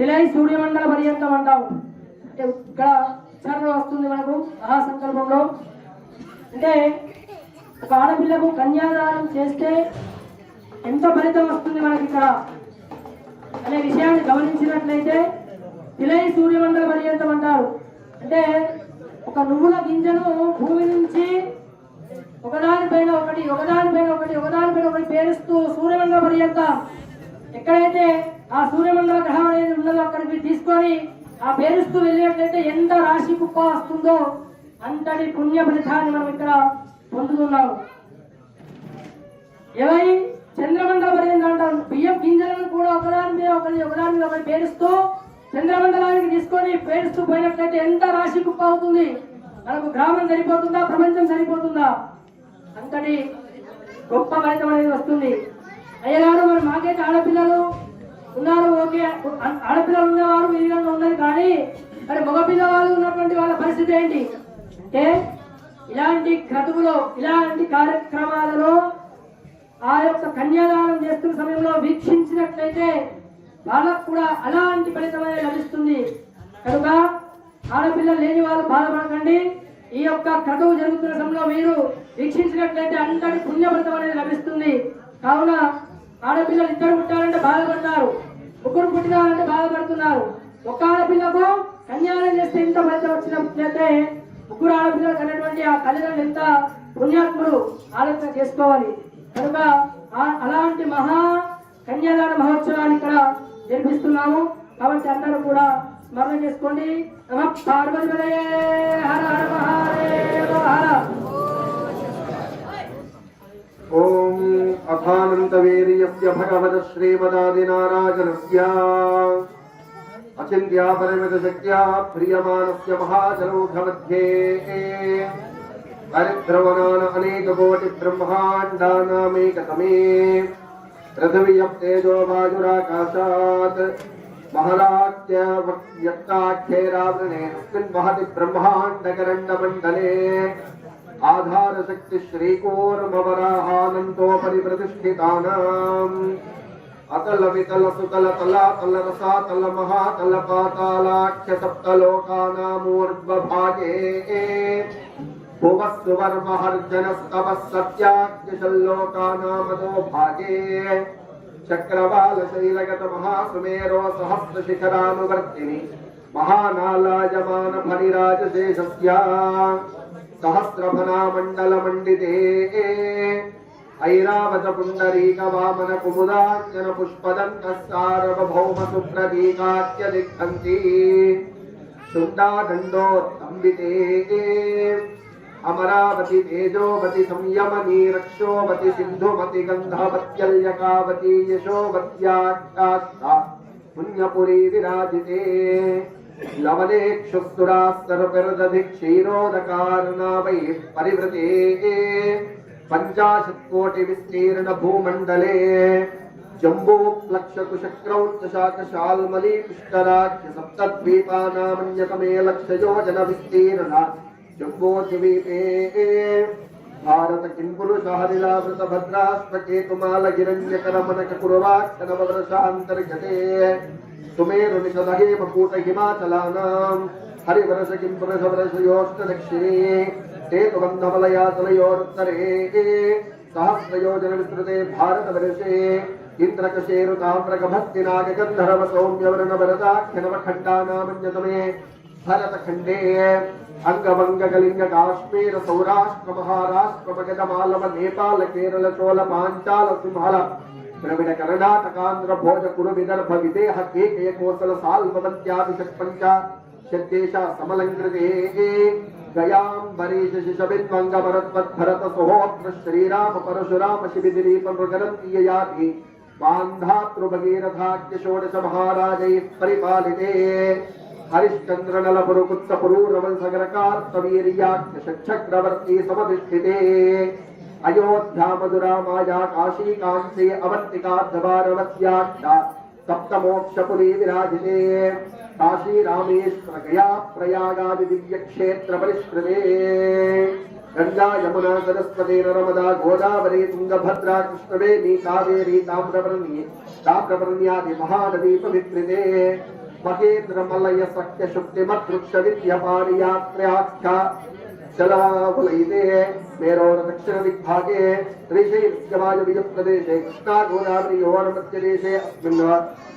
ఇలై సూర్యమండల పర్యంతం అంటాము. అంటే ఇక్కడ ఉచ్చారణ వస్తుంది మనకు మహాసంకల్పంలో. అంటే ఒక ఆడపిల్లకు కన్యాదానం చేస్తే ఎంత ఫలితం వస్తుంది మనకి ఇక్కడ అనే విషయాన్ని గమనించినట్లయితే ఇలై సూర్యమండల పర్యంతం అంటారు. అంటే ఒక నువ్వుల గింజను భూమి నుంచి ఒకదానిపైన ఒకటి ఒకదానిపైన ఒకటి ఒకదానిపైన ఒకటి పేరుస్తూ సూర్యమండల పర్యంతం ఎక్కడైతే ఆ సూర్యమండల గ్రహం అనేది ఉన్నదో అక్కడికి తీసుకొని ఆ పేరుస్తూ వెళ్ళినట్లయితే ఎంత రాశి కుప్ప వస్తుందో అంతటి పుణ్య ఫలితాన్ని మనం ఇక్కడ పొందుతున్నాము. ఇరవై చంద్రమండల పర్యంతం అంటారు. బియ్యం గింజలను కూడా ఒకదాని మీద ఒకటి పేరుస్తూ చంద్రమండలానికి తీసుకొని పేరుస్తూ పోయినట్లయితే ఎంత రాశి కుప్ప అవుతుంది. మనకు గ్రామం సరిపోతుందా, ప్రపంచం సరిపోతుందా? అంతటి గొప్ప ఫలితం అనేది వస్తుంది. అయ్యగారు మరి మాకైతే ఆడపిల్లలు ఉన్నారు, ఓకే, ఆడపిల్లలు ఉన్నవారు ఈ విధంగా ఉన్నది. కానీ మరి మగపిల్లవాళ్ళు ఉన్నటువంటి వాళ్ళ పరిస్థితి ఏంటి అంటే ఇలాంటి క్రతువులో ఇలాంటి కార్యక్రమాలలో ఆ యొక్క కన్యాదానం చేస్తున్న సమయంలో వీక్షించినట్లయితే వాళ్ళకు కూడా అలాంటి ఫలితమే లభిస్తుంది. కనుక ఆడపిల్లలు లేని వాళ్ళు బాధపడకండి. ఈ యొక్క క్రతువు జరుగుతున్న సమయంలో మీరు వీక్షించినట్లయితే అంతటి పుణ్యఫలితం అనేది లభిస్తుంది. కావున ఆడపిల్లలు ఇద్దరు పుట్టాలంటే బాధపడతారు, ముగ్గురు పుట్టినారంటే బాధపడుతున్నారు. ఒక్క ఆడపిల్లకు కన్యాదానం చేస్తే ఇంత ఫలితం వచ్చినట్లయితే ముగ్గురు ఆడపిల్లలు కన్నటువంటి ఆ తల్లిదండ్రులు ఎంత పుణ్యాత్ములు ఆలోచన చేసుకోవాలి. కనుక అలాంటి మహా కన్యాదాన మహోత్సవాన్ని ఇక్కడ జరిపిస్తున్నాము. కాబట్టి అందరూ కూడా స్మరణ చేసుకోండి. నమః పార్వతీపతయే హర హర మహాదేవ హర. ఓం అథానంతవీర్యస్య భగవత శ్రీమదాదినారాయణస్య అచింత్యా పరిమిత శక్త్యా ప్రియమానస్య మహాజనౌఘమధ్యే హరిద్రవనాన అనేకకోటి బ్రహ్మాండానామేకతమే పృథివ్యః తేజో వాయురాకాశాత్ महलाख्यव्यक्ताख्यैरावृणेऽस्मिन् महति ब्रह्माण्डकरण्डमण्डले आधारशक्ति श्रीकूर्मवराहानन्तोपरि प्रतिष्ठितानाम् अतल वितल सुतल तलातल रसातल महातल पातालाख्य सप्तलोकानामूर्ध्वभागे भुवस्सुवर्महर्जनस्तवः सत्याख्यशल्लोकानामधो भागे चक्रवालशैलगत महासुमेरो सहस्रशिखरानुवर्तिनि महानालायमान फणिराजशेषस्या सहस्रफनामण्डलमण्डिते ऐरावत पुण्डरीक वामन कुमुदाञ्जन पुष्पदन्तः सार्वभौम सुप्रतीकाख्य दिग्धन्ति शुण्डादण्डोत्तम्बिते अमरावती तेजोवती संयमनी रक्षोवती सिन्धुमती गन्धवत्यल्यकावती यशोवत्याख्यास्ता पुण्यपुरी विराजिते लवनेक्षुस्तुरास्तरपिरदधिक्षीरोदकारनावैः परिवृते 50 कोटि विस्तीर्ण भूमण्डले जम्बूप्लक्षकुशक्रौच्चशाकशाल्मली पुष्कराख्य सप्तद्वीपानामन्यतमे लक्षयोजन विस्तीर्ण जम्बूद्वीपे भारत किंपुरुष हरिलावृत भद्राश्वकेतुमाल गिरण्यकरमनक कुरवाक्षनववर्षान्तर्गते सुमेरु निषदहे मकूट हिमाचलानां हरिवर्ष किंपुरुष वर्षयोष्ट दक्षिणे सेतुबन्धमलयातलयोरुत्तरे सहस्रयोजन विस्तृते भारतवर्षे इन्द्रकशेरुताम्रकभक्तिनागगन्धर्व सौम्यवर्ण वरदाख्यनवखण्डानामन्यतमे भरतखण्डे अंगभंग कलिंग काश्मीर सौराष्ट्र महाराष्ट्र मगध मालव नेपाल केरल चोल पांचाल सिंहल द्रविड़ कर्णाटकांध्र भोज कुरु विदर्भ विदेह केकय कोसल साल्ववत्याभिषक्पंच षड्देशा समलंकृते गयाम्बरीश शिशबिन्वंग भरत भरत सुहोत्र श्रीराम परशुराम शिबिदिलीप मृगरन्तीययाति बान्धातृ भगीरथाख्य षोडश महाराजैः परिपालिते हरिश्चंद्र नलपुरुकुत्स पुरूरवल सगरकार्तवीर्याख्य चक्रवर्ती समधिष्ठिते अयोध्या मधुरा माया काशी कांसी अवंतिका द्वारवत्याख्या सप्तमोक्षपुरी विराजिते काशी रामेश्वर गया प्रयागादि दिव्य क्षेत्र परिष्कृते गंगा यमुना सरस्वती नर्मदा गोदावरी तुंगभद्रा कृष्णवेणी कावेरी ताम्रपर्ण्यादि महानदी पवित्रिते महेन्द्रमलय सख्य शुक्तिमद्वृक्ष विद्यपारियात्र्याख्या जलावलयिते मेरोर दक्षिण दिग्भागे ऋषिवायुविज प्रदेशे कृष्णा गोदावरी मध्यदेशे अस्मिन्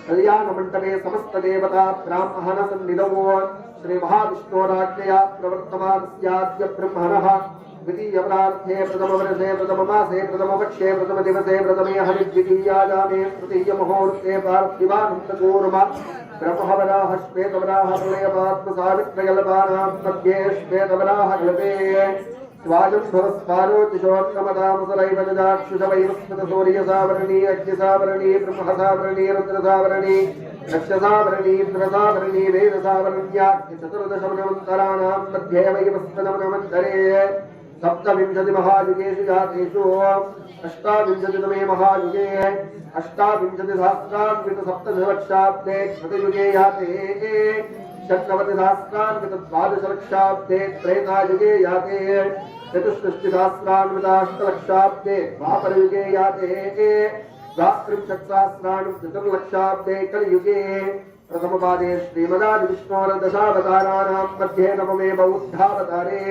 कल्याण मंडपे समस्त देवता ब्राह्मण सन्निधौ श्री महाविष्णोराज्ञया प्रवर्तमानस्याद्य ब्रह्मणः द्वितीय प्रार्थे प्रथम वर्षे प्रथम मासे प्रथम पक्षे प्रथम दिवसे प्रथमे हरिद्वितीयायामे तृतीय मुहूर्ते पार्थिवानन्दकूर्म ब्रह्मवराह श्वेतवराह प्रलयपात्मसावित्रकल्पानां मध्ये श्वेतवराह कल्पे स्वायुम्भवस्वारोचिषोत्तमदामुसलैव ददाक्षुषवैवस्पतसूर्यसावरणी अग्निसावरणी ब्रह्मसावरणी रुद्रसावरणी रक्षसावरणी इंद्रसावरणी वेदसावरण्याख्यचतुर्दशमनवन्तराणां मध्ये वैवस्पतमनवन्तरे सप्तविंशति महायुगेषु जातेषु अष्टाविंशतितमे महायुगे अष्टाविंशतिसहस्रान्वित सप्तदशलक्षाब्दे कृतयुगे याते षट्नवतिसहस्रान्वित द्वादशलक्षाब्दे त्रेतायुगे याते चतुष्षष्टिसहस्रान्विताष्टलक्षाब्दे द्वापरयुगे याते द्वात्रिंशत्सहस्रान्वित चतुर्लक्षाब्दे कलियुगे प्रथमपादे श्रीमदादिविष्णोर्दशावताराणां मध्ये नवमे बौद्धावतारे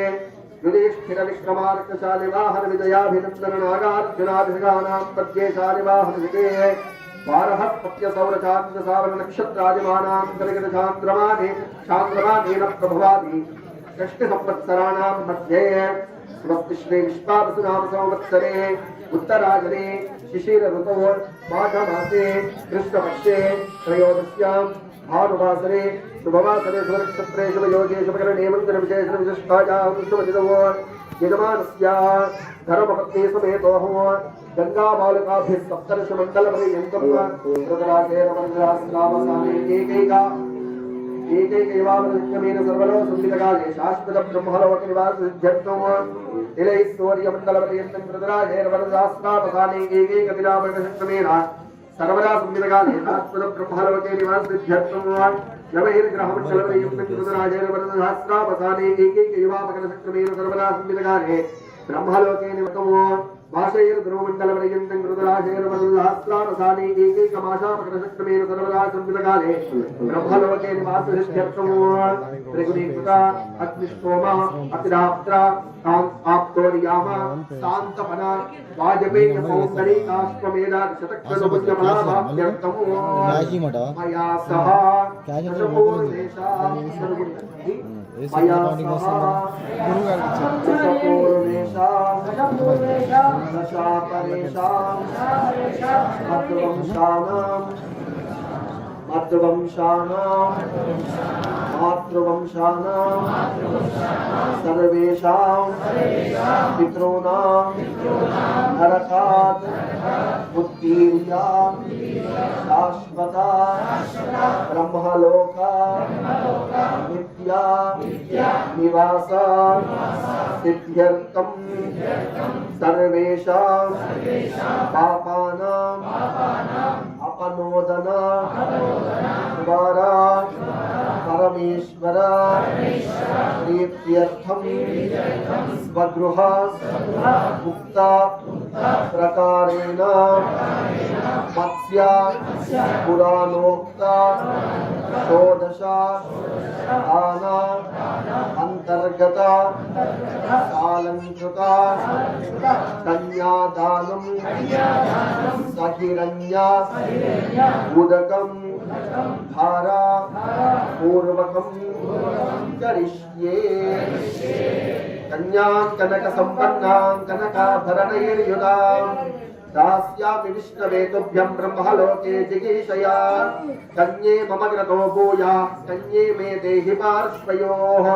युधिष्ठिर विक्रमार्कशालि वाहन विजयाभिनंदन नागार्जुनाभिषेकानां मध्ये शालिवाहन विजये बारहस्पत्य सौरचांद्र सावरण नक्षत्रादिमानां कर्कट चांद्रमानेन प्रभवादि षष्टि संवत्सराणां मध्ये स्वस्ति श्री विश्वावसुनाम संवत्सरे उत्तरायणे शिशिर ऋतौ माघमासे कृष्णपक्षे त्रयोदश्यां भानुवासरे शुभवासरे शुभनक्षत्रे शुभयोगे शुभकरणे मन्त्रविशेषण विशिष्टायां शुभदिनौ यजमानस्य धर्मपत्नी समेतोः गङ्गाबालकाभिः सप्तर्षिमण्डलपर्यन्तं रुद्राक्षेण वरदहस्रावसाने एकैकैवावृत्यमेन सर्वलोकसंवितकाले शाश्वत ब्रह्मलोकनिवाससिद्ध्यर्थं तिलैश्वर्यमण्डलपर्यन्तं रुद्राक्षेण वरदहस्रावसाने एकैकविलामकशक्तमेन सर्वदा संवितकाले शाश्वत ब्रह्मलोके निवाससिद्ध्यर्थं नवैर्ग्रहमण्डलपर्यन्तं रुद्राक्षेण वरदहस्रावसाने एकैकैवावकशक्तमेन सर्वदा संवितकाले ब्रह्मलोके निवतो भाषैर्ध्रुवमण्डलपर्यन्तं रुद्राक्षेर्वरदहस्रावसाने एकैकमासामकरशक्तमेन सर्वदा संवितकाले ब्रह्मलोके निवाससिद्ध्यर्थं त्रिगुणीकृता अग्निष्टोम अतिराप्त्रा आप्तोर्याम शान्तपना वाजपेय पौण्डरीकाश्वमेधाशतक्रतुपुण्यफलाभाप्यर्थं मया सह मया अद्वंशानां मातृवंशानां सर्वेषां पितॄणां नरकात् उत्तीर्य शाश्वता ब्रह्मलोका नित्या निवास सिद्ध्यर्थं सर्वेषां पापानां अपनोदन द्वारा परमेश्वर प्रीत्यर्थं स्वगृह मुक्त प्रकारेण मत्स्य पुराणोक्त षोडश दान अंतर्गत सालंकृत कन्यादानं सहिरण्य उदकं धारा पूर्वकं करिष्ये कन्यां कनक संपन्नां कनकाभरणैर्युतां दास्यामि विष्णवे तुभ्यं ब्रह्मलोके जिगीषया कन्ये मम ग्रतो भूया कन्ये मे देहि पार्श्वयोः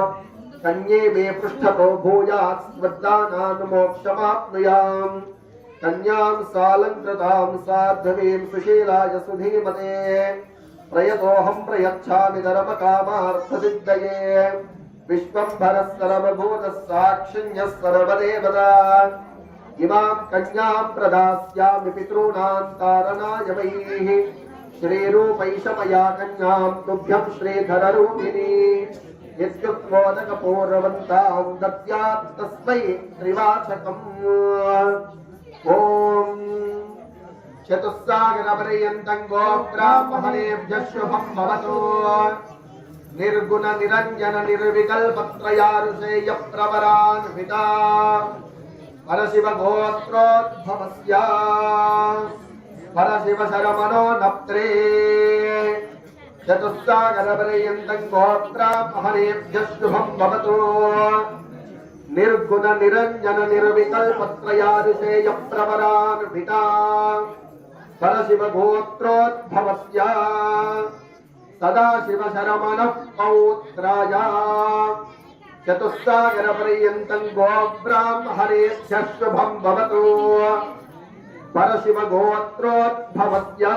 कन्ये मे पृष्ठतो भूयात् स्वदानान् मोक्षमाप्नुयाम् कन्यां सालंकृतां साध्वीं सुशीलाय सुधीमते प्रयतोऽहं प्रयच्छामि धर्मकामार्थसिद्धये विश्वम्भरः सर्वभूतः साक्षिण्यः सर्वदेवता इमां कन्यां प्रदास्यामि पितॄणां तारणाय वैः श्रीरूपैषमया कन्यां तुभ्यं श्रीधररूपिणी यद्युक्तोदकपूर्ववन्तां दद्यात् तस्मै त्रिवाचकम् ॐ चतुस्सागरपर्यन्तं गोब्राह्मणेभ्यः शुभं भवतु निर्गुण निरञ्जन निर्विकल्पत्रयारुषेय प्रवरान्विता परशिव गोत्रोद्भवस्य परशिव शरमनो नप्त्रे चतुस्सागरपर्यन्तं गोब्राह्मणेभ्यः शुभं भवतु निर्गुण निरञ्जन निर्विकल्पत्रयारुषेय प्रवरान्विता परशिव गोत्रोद्भवस्य सदाशिव शरमणः पौत्राय चतुस्सागरपर्यन्तं गोब्राह्मणेभ्यः शुभं भवतु परशिव गोत्रोद्भवस्य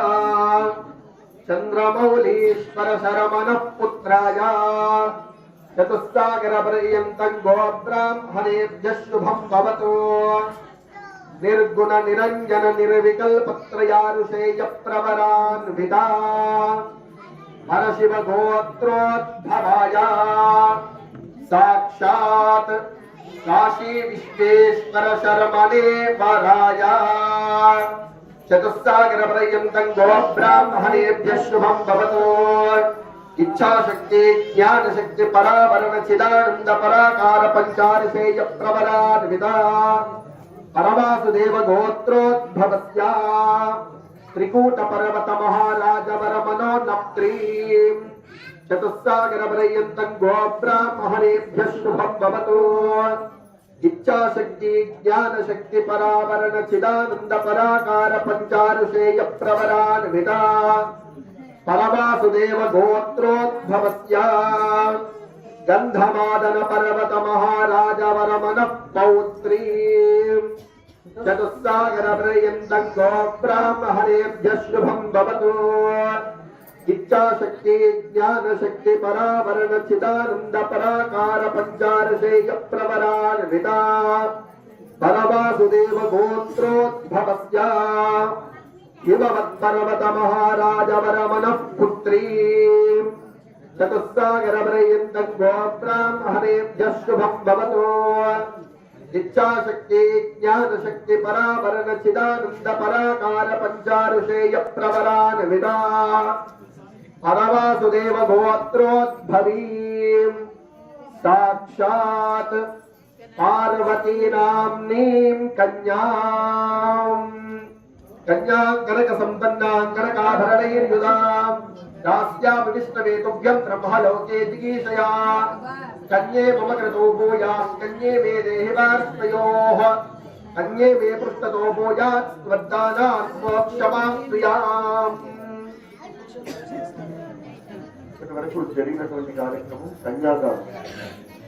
चन्द्रमौलीश्वर शरमणः पुत्राय चतुस्सागरपर्यन्तं गोब्राह्मणेभ्यः शुभं भवतु निर्गुण निरञ्जन निर्विकल्पत्रयारुषेय प्रवरान्विता परशिव गोत्रोद्भवाय साक्षात् काशी विश्वेश्वर शर्मणे वराय चतुस्सागरपर्यन्तं गोब्राह्मणेभ्यः शुभं भवतु इच्छाशक्ति ज्ञानशक्ति परावरण चिदानंद पराकार पंचारसेय प्रवरान्विता परमासुदेव गोत्रोद्भवस्य त्रिकूट पर्वत महाराज वरमनो नप्त्रीं चतुस्सागरपर्यन्तं गोब्राह्मणेभ्यः शुभं भवतु इच्छाशक्ति ज्ञानशक्ति परावरण चिदानंद पराकार पंचारसेय प्रवरान्विता परमासुदेव गोत्रोद्भवस्य गंधमादन पर्वत महाराज वरमनः पौत्री चतुस्सागरपर्यन्तं गोब्राह्मणेभ्यः शुभं भवतु इच्छाशक्ति ज्ञानशक्ति परावरण चिदानंद पराकार पंचारसेय प्रवरान्विता परमासुदेव गोत्रोद्भवस्य हिमवत्पर्वत महाराज वरमनः पुत्री चतुस्सागरपर्यन्तं गोब्राह्मणेभ्यः शुभं भवतु इच्छाशक्ति ज्ञानशक्ति परावरण चिदानंद पराकार पंचारुषेय प्रवरान्विता परमासुदेव गोत्रोद्भवीं साक्षात् पार्वती नाम्नीं कन्यां कन्यां कनक संपन्नां कनकाभरणैर्युतां दास्यामि विष्णवे तुभ्यं ब्रह्मलोके जिगीषया कन्ये मम क्रतो भूयात् कन्ये मे देहि पार्श्वयोः कन्ये मे पृष्ठतो भूयात् स्वदानात् मोक्षमाप्नुयाम् ఇప్పటి వరకు జరిగినటువంటి కార్యక్రమం కన్యాదానం.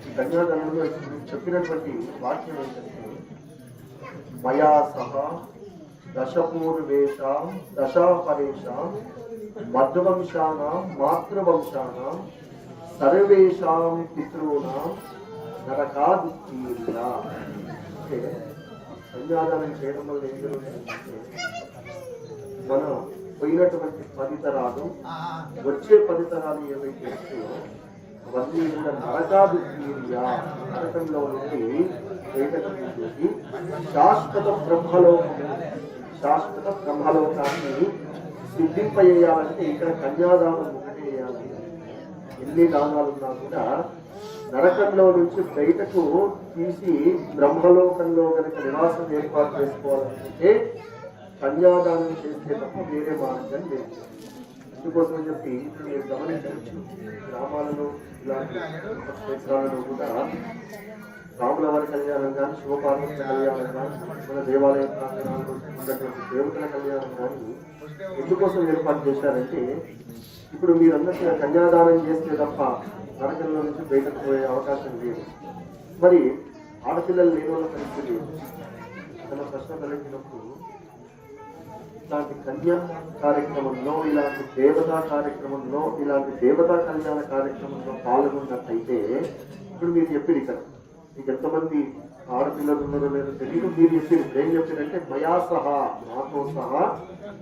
ఈ కన్యాదానంలో చెప్పినటువంటి వాక్యం ఏంటంటే మయా సహ దశపూర్వేషాం దశాపరేషాం మధ్యవంశానాం మాతృవంశానాం సర్వేషాం పితॄణాం నరకాదుత్తీర్య. అంటే కన్యాదానం చేయడం వల్ల ఏం జరుగుతుందంటే మన పోయినటువంటి 10 తరాలు వచ్చే 10 తరాలు ఏవైతే వస్తాయో అవన్నీ కూడా నరకాదుత్తీర్య, నరకంలో నుండి బయటకు తీసేసి శాశ్వత బ్రహ్మలోకాన్ని సిద్ధింపజేయాలంటే ఇక్కడ కన్యాదానం ఒకటే చేయాలి. ఎన్ని దానాలున్నా కూడా నరకంలో నుంచి బయటకు తీసి బ్రహ్మలోకంలో కనుక నివాసం ఏర్పాటు చేసుకోవాలనుకుంటే కన్యాదానం చేస్తే తప్ప వేరే మార్గం లేదు. అందుకోసం చెప్పి ఇప్పుడు మీరు గమనించవచ్చు, గ్రామాలలో ఇలాంటి క్షేత్రాలలో కూడా రాముల వారి కళ్యాణం కానీ, శివపార్వతుల కళ్యాణం కానీ, మన దేవాలయ ప్రాంగణాల్లో ఉన్నటువంటి దేవతల కళ్యాణం కానీ ఎందుకోసం ఏర్పాటు చేశారంటే ఇప్పుడు మీరందరూ కన్యాదానం చేస్తే తప్ప నరకంలో నుంచి బయటకు పోయే అవకాశం లేదు. మరి ఆడపిల్లలు లేని వాళ్ళ పరిస్థితి తన ప్రశ్న కలిగినప్పుడు ఇలాంటి కన్యా కార్యక్రమంలో, ఇలాంటి దేవతా కార్యక్రమంలో, ఇలాంటి దేవతా కళ్యాణ కార్యక్రమంలో పాల్గొన్నట్టయితే ఇప్పుడు మీరు చెప్పారు ఇక్కడ మీకు ఎంతమంది ఆడపిల్లలు ఉన్నారో లేదో తెలియదు. మీరు చెప్పారు ఏం చెప్పారంటే మయా సహా, నాతో సహా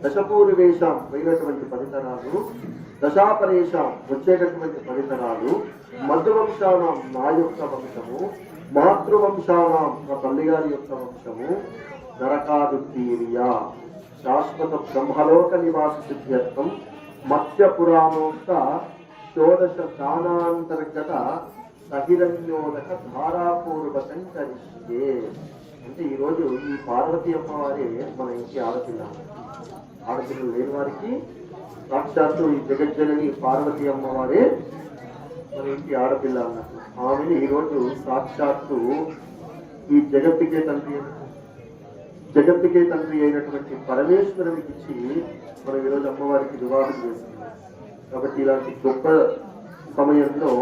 దశపూర్వేషాం పోయినటువంటి 10 తరాలు, దశాపరేషాం వచ్చేటటువంటి 10 తరాలు, మధ్యవంశానం నా యొక్క వంశము, మాతృవంశానం మా తల్లిగారి యొక్క వంశము, నరకాదుత్తీర్య శాశ్వత బ్రహ్మలోక నివాస సిద్ధ్యర్థం మత్స్య పురాణోక్త షోడశ దానాంతర్గత సహిరణ్యోదక ధారాపూర్వకం కరిష్యే. అంటే ఈరోజు ఈ పార్వతీ అమ్మవారే మన ఇంటి ఆడపిల్ల. ఆడపిల్లలు లేని వారికి సాక్షాత్తు ఈ జగజ్జనని పార్వతీ అమ్మవారే మన ఇంటి ఆడపిల్ల అన్నట్టు. ఆమెని ఈరోజు సాక్షాత్తు ఈ జగత్తుకే తండ్రి అయినటువంటి పరమేశ్వరునికి ఇచ్చి మనం ఈరోజు అమ్మవారికి వివాహం చేస్తున్నాం. కాబట్టి ఇలాంటి గొప్ప సమయంలో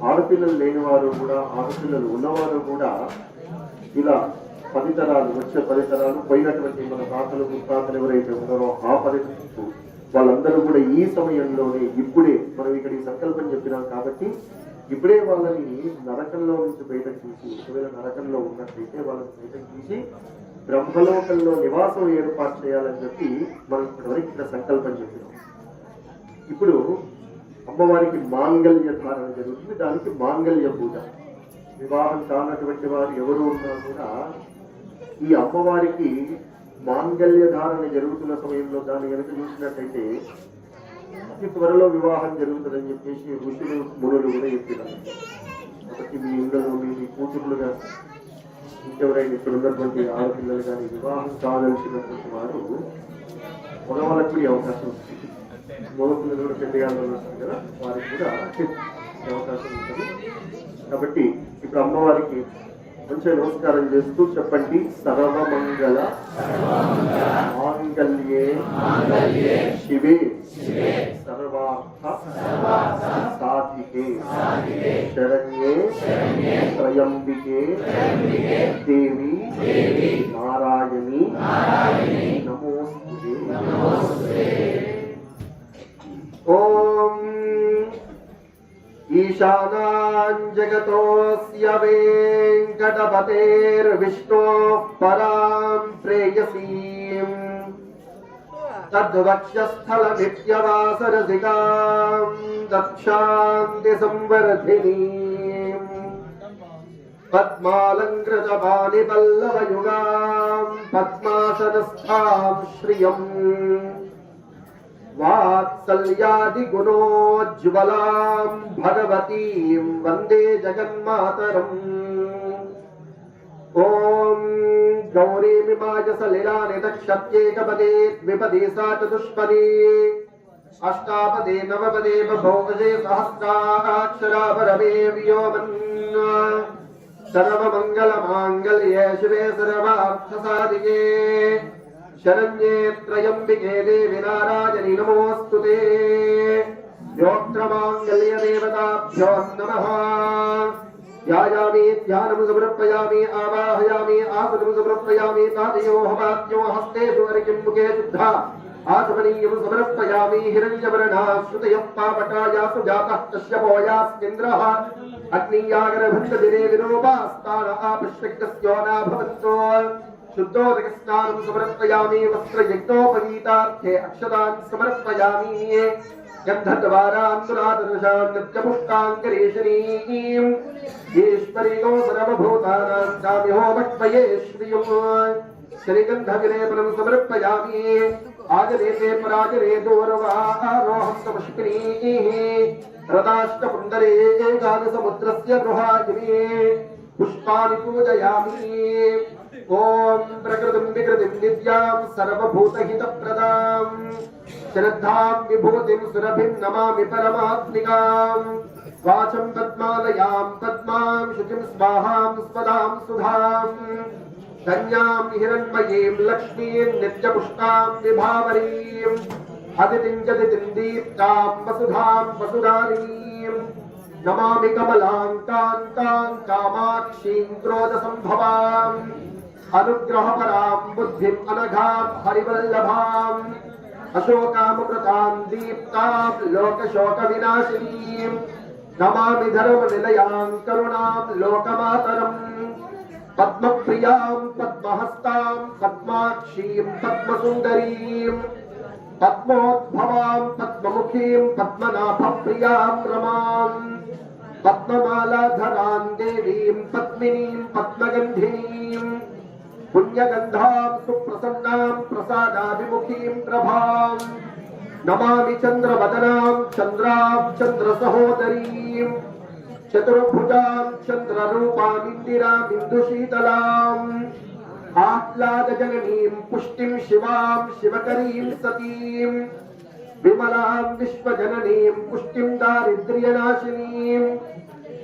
ఆడపిల్లలు లేని వారు కూడా, ఆడపిల్లలు ఉన్నవారు కూడా ఇలా 10 తరాలు, వచ్చే 10 తరాలు పోయినటువంటి మన తాతలు ముత్తాతలు ఎవరైతే ఉన్నారో ఆ పరిస్థితులు వాళ్ళందరూ కూడా ఈ సమయంలోనే ఇప్పుడే మనం ఇక్కడ ఈ సంకల్పం చెప్పినాం కాబట్టి ఇప్పుడే వాళ్ళని నరకంలో నుంచి బయటకు తీసి, ఒకవేళ నరకంలో ఉన్నట్లయితే వాళ్ళని బయటకు తీసి బ్రహ్మలోకంలో నివాసం ఏర్పాటు చేయాలని చెప్పి మనం ఇప్పటివరకు ఇక్కడ సంకల్పం చెప్పినాం. ఇప్పుడు అమ్మవారికి మాంగళ్య ధారణ జరుగుతుంది. దానికి మాంగళ్య పూజ. వివాహం కానటువంటి వారు ఎవరు ఉన్నా కూడా ఈ అమ్మవారికి మాంగళ్య ధారణ జరుగుతున్న సమయంలో దాన్ని కనుక చూసినట్టయితే అతి త్వరలో వివాహం జరుగుతుందని చెప్పేసి ఋషులు మునులు కూడా చెప్పినారు. కాబట్టి మీ ఇంట్లో మీ కూతుర్లుగా ఇంకెవరైనా ఇక్కడ ఉన్నటువంటి ఆడపిల్లలు కానీ వివాహం కాదలిసినటువంటి వారు మగవాళ్ళకి కూడా అవకాశం ఉంటుంది. మగపిల్లలు కూడా పెద్దగాళ్ళు ఉంటారు కదా, వారికి కూడా అవకాశం ఉంటుంది. కాబట్టి ఇప్పుడు అమ్మవారికి మంచిగా నమస్కారం చేస్తూ చెప్పండి. సర్వమంగళ మాంగళ్యే శివే సర్వార్థ సాధికే శరణ్యే త్రయంబికే దేవి నారాయణి నమోస్తుతే. ఓం ఈశానాం జగతోస్య వెంకటపతేర్విష్ణోః పరాం ప్రేయసీం తద్వక్షస్థలమిత్యవాసరసికాం దక్షాంతి సంవర్ధినీం పద్మాలంకృతపాణిపల్లవయుగాం పద్మాసనస్థాం శ్రియం వాత్సల్యాది గుణోజ్వలాం భగవతీం వందే జగన్మాతరం. ఓం గౌరీమిమాయ సలిలాని దక్షత్యేకపదే ద్విపదే సా చతుష్పదే అష్టాపదే నవపదే బహుపదే సహస్రాక్షరాపరమే వ్యోమన్ సర్వమంగళమాంగళ్యే శివే సర్వార్థసాధికే శరణ్యే త్రయంబికే దేవి నారాయణి నమోస్తుతే. योक्त्रमाङ्गल्यदेवताभ्यो नमः ध्यायामि ध्यानं समर्पयामि आवाहयामि आसनं समर्पयामि तादयो हवात्यो हस्तेषु अर्घ्यं मुखे शुद्धा आसमनीयं समर्पयामि हिरण्यवर्णः श्रुतयः पावकाया सुजातः कश्यपोयास्मिन्द्रः अग्नियागरभन्ददिने विरोपास्तान आपश्यक्तस्यो न भवन्तो शुद्धोदकस्नानं समर्पयामि वस्त्रयज्ञोपवीतार्थे अक्षतान् समर्पयामि गन्धद्वारान्तरादर्शान् नित्यपुष्टाङ्गरेशनीम् ईश्वरीयो सर्वभूतानां चामिहोमक्ष्मये श्रियम् श्रीगन्धविलेपनं समर्पयामि आजनेते पराजने दोर्वारोहं समष्किनीः रथाष्टपुण्डरे एकादशमुद्रस्य गृहाजिने पुष्पाणि पूजयामि ॐ प्रकृतिं विकृतिं विद्यां सर्वभूतहितप्रदां श्रद्धां विभूतिं सुरभिं नमामि परमात्मिकां वाचं पद्मालयां पद्मां शुचिं स्वाहां स्वदां सुधां धन्यां हिरण्मयीं लक्ष्मीं नित्यपुष्टां विभावरीं अदितिं जदितिं दीप्तां वसुधां वसुधारिणीं नमामि कमलां कान्तां कामाक्षीं क्रोधसम्भवाम् अनुग्रहपरां बुद्धिम् अनघां हरिवल्लभाम् अशोकामृतां दीप्तां लोकशोकविनाशिनीं नमामि धर्मनिलयां करुणां लोकमातरम् पद्मप्रियां पद्महस्तां पद्माक्षीं पद्मसुन्दरीं पद्मोद्भवां पद्ममुखीं पद्मनाभप्रियां रमां पद्ममालाधरां देवीं पद्मिनीं पद्मगन्धिनीं पुण्यगन्धां सुप्रसन्नां प्रसादाभिमुखीं प्रभां नमामि चन्द्रवदनां चन्द्रां चन्द्रसहोदरीं चतुर्भुजां चन्द्ररूपामिन्दिरामिन्दुशीतलाम् आह्लादजननीं पुष्टिं शिवां शिवकरीं सतीं विमलां विश्वजननीं पुष्टिं दारिद्र्यनाशिनीं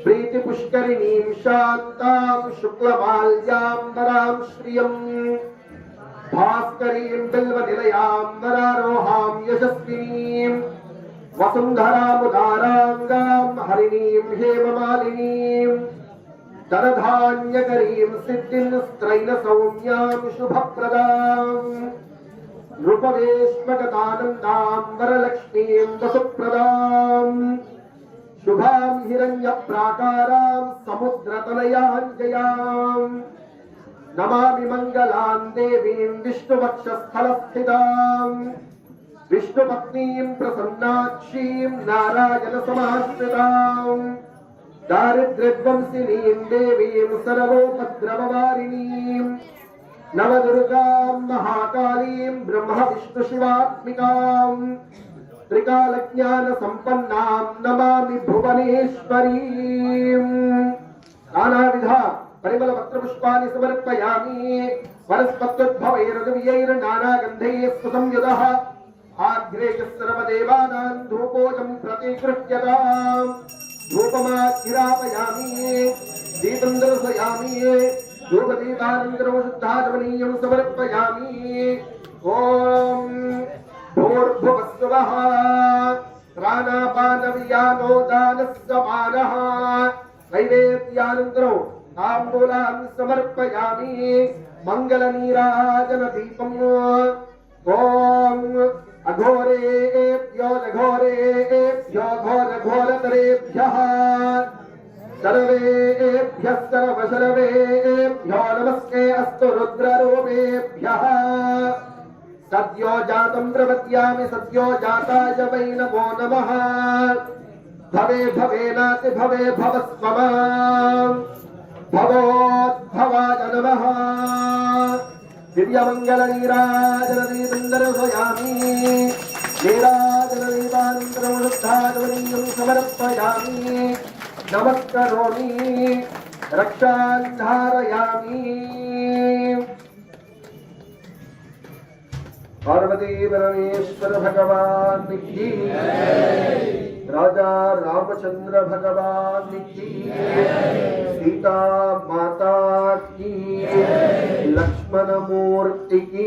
प्रीतिपुष्करिणीं शान्तां शुक्लमाल्याम्बरां श्रियं भास्करीं बिल्वनिलयां वरारोहां यशस्विनीं वसुन्धरामुदाराङ्गां हरिणीं हेममालिनीं धनधान्यकरीं सिद्धिं स्त्रैणसौम्यां शुभप्रदां नृपवेश्मगतानन्दां वरलक्ष्मीं वसुप्रदां शुभां हिरण्यप्राकारां समुद्रतनयाञ्जयां नमामि मङ्गलां देवीं विष्णुवक्षस्थलस्थितां विष्णुपत्नीं प्रसन्नाक्षीं नारायणसमाश्रितां दारिद्र्यध्वंसिनीं देवीं सर्वोपद्रववारिणीं नवदुर्गां महाकालीं ब्रह्मविष्णुशिवात्मिकां त्रिकालज्ञानसम्पन्नां नमामि भुवनेश्वरीं नानाविधा परिमलपत्रपुष्पाणि समर्पयामि वनस्पत्युद्भवैरजवियैर्नानागन्धैः सुसंयुतः आग्रेयः सर्वदेवानां धूपोऽयं प्रतिगृह्यताम् धूपमाग्रापयामि दीपं दर्शयामि धूपदीपानन्तरं शुद्धाचमनीयं समर्पयामि ॐ भूर्भुवस्सुवः प्राणापानव्यानो दानस्समानः नैवेद्यानन्तरं ताम्बूलान् समर्पयामि मङ्गलनीराजनदीपम् ॐ अघोरेभ्यो नघोरेभ्यो घोरघोरतरेभ्यः सर्वेभ्यः सर्वशर्वेभ्यो नमस्ते अस्तु रुद्ररूपेभ्यः सद्यो जातं प्रपद्यामि सद्यो जाताय वै नमो नमः भवे भवेनाति भवे भवस्वमा भवोद्भवाय नमः दिव्यमङ्गलनीराजनदीपं दर्शयामि नीराजनदीपानन्तरं शुद्धाचमनीयं समर्पयामि नमस्करोमि रक्षां धारयामि पार्वती परमेश्वर भगवान् की राजा रामचंद्र भगवान की, सीता माता की, लक्ष्मण मूर्ति की,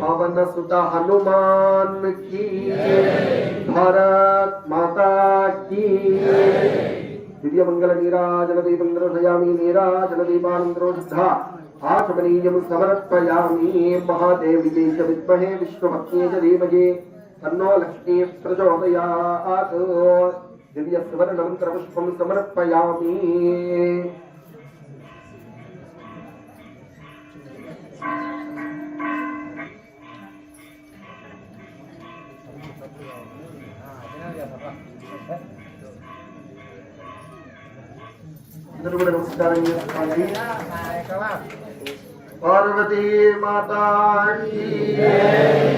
पवन सुत हनुमान की, भारत माता की। दिव्य मंगल नीराजन दीपं दर्शयामि, नीराजन दीपानंदरो शुद्धा आचमनीयं समर्पयामि। महादेवी च विद्महे विष्णुपत्नी च धीमहि तन्नो लक्ष्मी प्रचोदयात्। दिव्य सुवर्ण मंत्र पुष्पं समर्पयामि। అందరూ కూడా నమస్కారం చేసుకోండి. पार्वती माता की,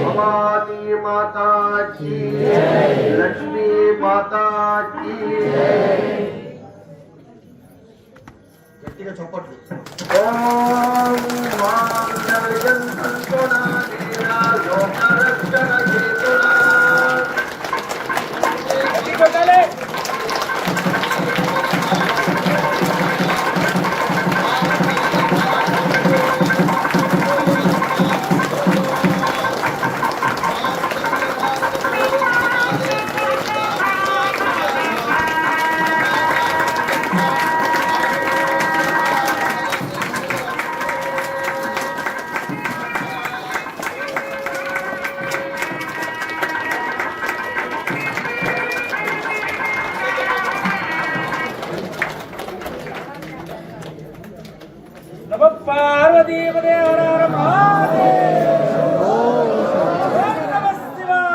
भवानी माता की, लक्ष्मी माता की। ओम मांगल्यं संतुनानेन लोकरक्षण हेतुना। पार्वती पदे हर हर महादेव। ओम नमः शिवाय,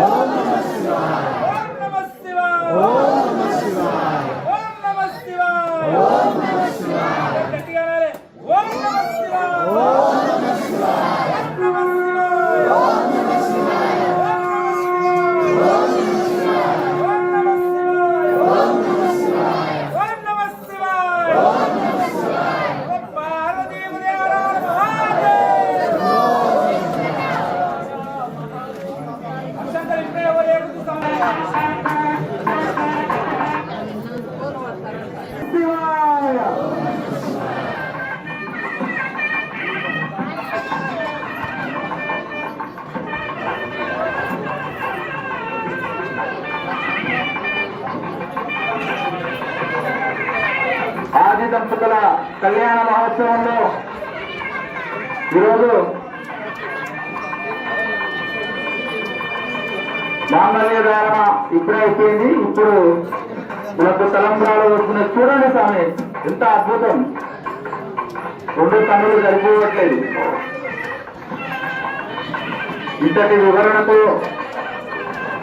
ओम नमः शिवाय, ओम नमः शिवाय, ओम नमः शिवाय, ओम नमः शिवाय, ओम नमः शिवाय। ओम नमः शिवाय, ओम नमः शिवाय, ओम नमः शिवाय, ओम नमः शिवाय, ओम नमः शिवाय, ओम नमः शिवाय, ओम नमः शिवाय, ओम नमः शिवाय। पार्वती पदे हर हर महादेव। शंकर इकडे वर एक ఆది దంపతుల కళ్యాణ మహోత్సవంలో ఈరోజు మాంగళ్య ధారణ ఇప్పుడే అయిపోయింది. ఇప్పుడు మనకు తలంబ్రాలు వస్తున్న చూడండి స్వామి, ఎంత అద్భుతం. రెండు కన్నులు సరిపోవట్లేదు. ఇంతటి వివరణతో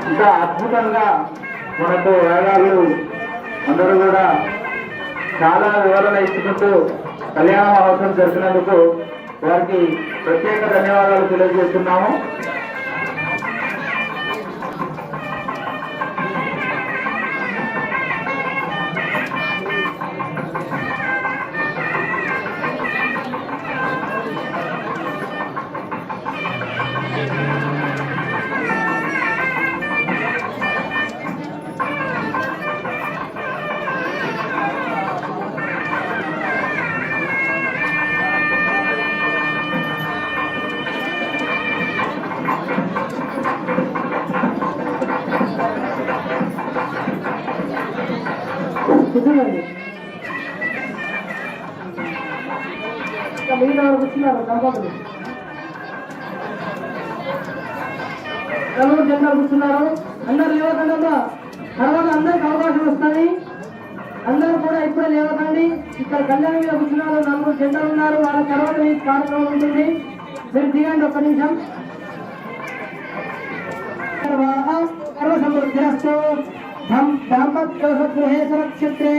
ఇంకా అద్భుతంగా మనకు వేదాలు అందరూ కూడా చాలా వివరణ ఇచ్చుకుంటూ కళ్యాణ మహోత్సవం జరిపినందుకు వారికి ప్రత్యేక ధన్యవాదాలు తెలియజేస్తున్నాము. కూర్చోండి. ఇంకా మిగతా కూర్చున్నారు దంపతులు. నలుగురు జనాలు కూర్చున్నారు. అందరు లేవకండి. తర్వాత అందరికి అవకాశం వస్తుంది. అందరూ కూడా ఇప్పుడే లేవకండి. ఇక్కడ కళ్యాణ మీద కూర్చున్నారు. నలుగురు జనాలు ఉన్నారు. వాళ్ళ తర్వాత ఈ కార్యక్రమం ఉంటుంది. మీరు దిగండి ఒక్క నిమిషం. సర్వసమృద్ధిరస్తు दाम्पत्योगृहे सुरक्षित्रे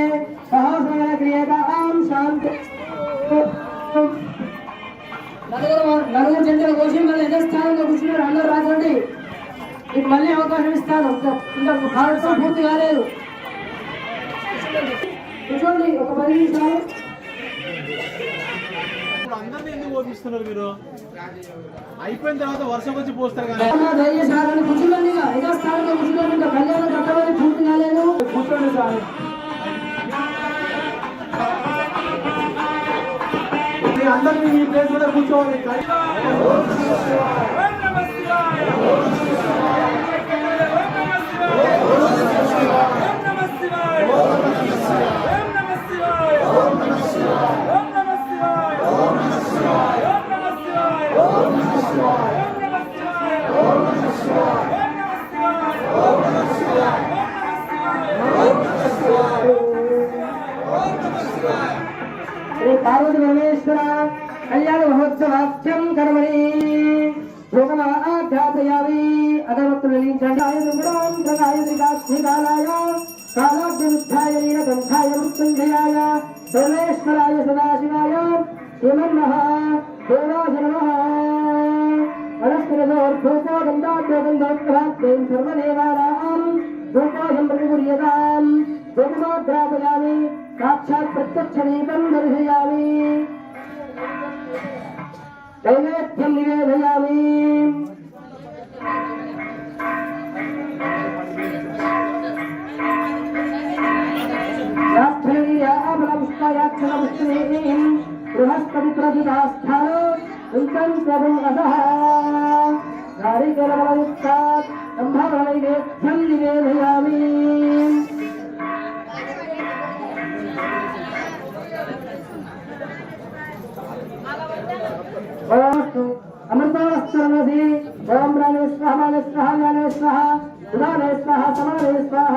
सहोसमन क्रियतां शांति। నలుగురు జంటలు కోసి మళ్ళీ యథస్థానంలో కూర్చున్నారు. అందరూ రాకండి. మీకు మళ్ళీ అవకాశం ఇస్తాను. ఇంకా కార్యక్రమం పూర్తి కాలేదు. కూర్చోండి ఒక 10 నిమిషాలు. పోపిస్తున్నారు మీరు? అయిపోయిన తర్వాత వర్షం వచ్చి పోస్తారు కదా. కూర్చోండి, ఐదో స్థానంలో కూర్చోండి. ఇంకా కళ్యాణం కట్టమని పూర్తి కాలేదు. కూర్చోండి సార్. అందరినీ ఈ ప్లేస్ లో కూర్చోవాలి. శ్రీ పార్వతి పరమేశ్వర కళ్యాణ మహోత్సవాఖ్యం కర్మణి యోగమాధ్యాపయామి. అగరవత్తులు వెలిగించండి. కాలాగ్నిరుద్ధాయ నీలకంఠాయ మృత్యుంజయాయ సర్వేశ్వరాయ సదాశివాయ శ్రీమన్మః దేవాయ నమః. వనస్పతిర్ధూపో గంధాఢ్యో గంధోత్సవాఖ్యం సర్వదేవానాం ధూపోహం ప్రతికుర్యతాం. యోగమాధ్యాపయామి. సాక్షాత్ ప్రత్యక్ష దీపం దర్శయామి. నైవేద్యం నివేదయామి. బృహస్పతి ప్రతిదాస్థానో నారీకరమయుక్తాత్ నైవేద్యం నివేదయామి. అమృతమస్తరమసి ఓం ప్రాణే స్వాహ మానే స్వాహ జ్ఞానే స్వాహ ఉదానే స్వాహ సమానే స్వాహ.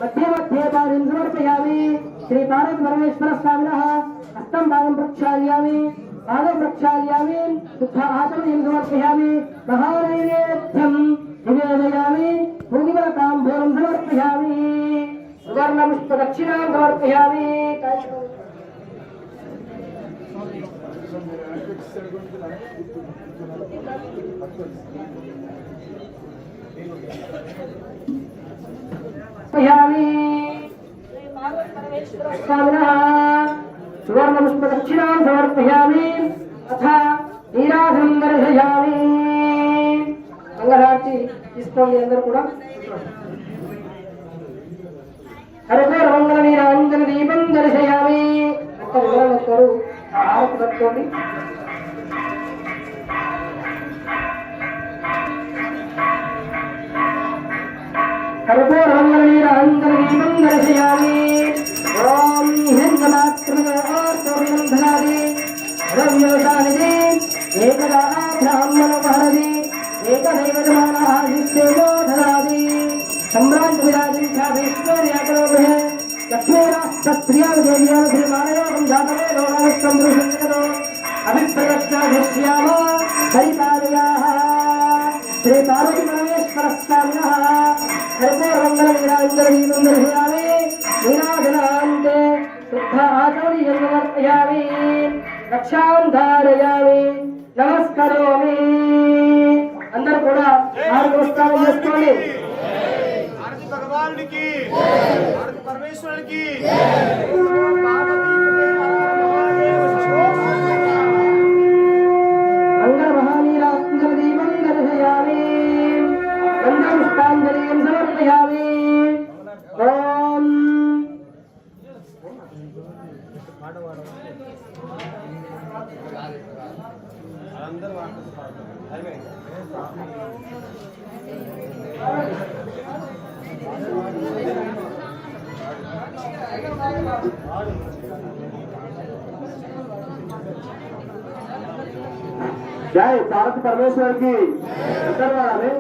మధ్య మధ్యే పాదం సమర్పయామి. శ్రీ పార్వతి పరమేశ్వర స్వామినః హస్తం పాదం ప్రక్షాళ్యామి. పాదం ప్రక్షాళ్యామి. శుద్ధ ఆచమనీయం సమర్పయామి. మహానైవేద్యం నివేదయామి. భూమివర తాంబూలం సమర్పయామి. సువర్ణపుష్ప దక్షిణాం సమర్పయామి. సువర్ణపుష్ప దక్షిణాం సమర్పయామి. తథా నీరాజనం దర్శయామి. మంగళార్తి తీసుకోండి అందరూ కూడా. హరిహర మంగళ నీరాంజన దీపం దర్శయామి. ఒక్క వివరణ ఒక్కరు ఆరతి పట్టుకోండి. కర్పూరమంగళీరాంజనదీపం దర్శయామి. ఓం హిరణ్యమాత్రమోర్ధనాది ద్రవ్యోషానిది ఏకదా బ్రాహ్మణోపహరది ఏకదైవజమానాదిత్యేమోధనాది సమ్రాట్ విరాజించాభీశ్వర్యాకరోగృహే లక్ష్మీరాష్ట్రప్రియాదేవ్యా శ్రీమానయోగం జాతవే లోకావిష్టం పురుషంగతో అభిప్రదక్షాధిష్యామ హరిపాదయాః. శ్రీ పార్వతి పరమేశ్వర స్వామినః కర్పూరమంగళ నీరాంజనదీపం దర్శయామి. నీరాజనాంతే శుద్ధ ఆచమనీయం సమర్పయామి. రక్షాం ధారయామి. నమస్కరోమి. అందరూ కూడా నమస్కారం చేసుకోండి. భగవానుడికి పరమేశ్వరుడికి మంగళ మహానీరాంజనదీపం దర్శయామి. గంధపుష్పాంజలిం సమర్పయామి. ఓం జై పార్వతి పరమేశ్వరికి. ఇద్దరు వాడాలి.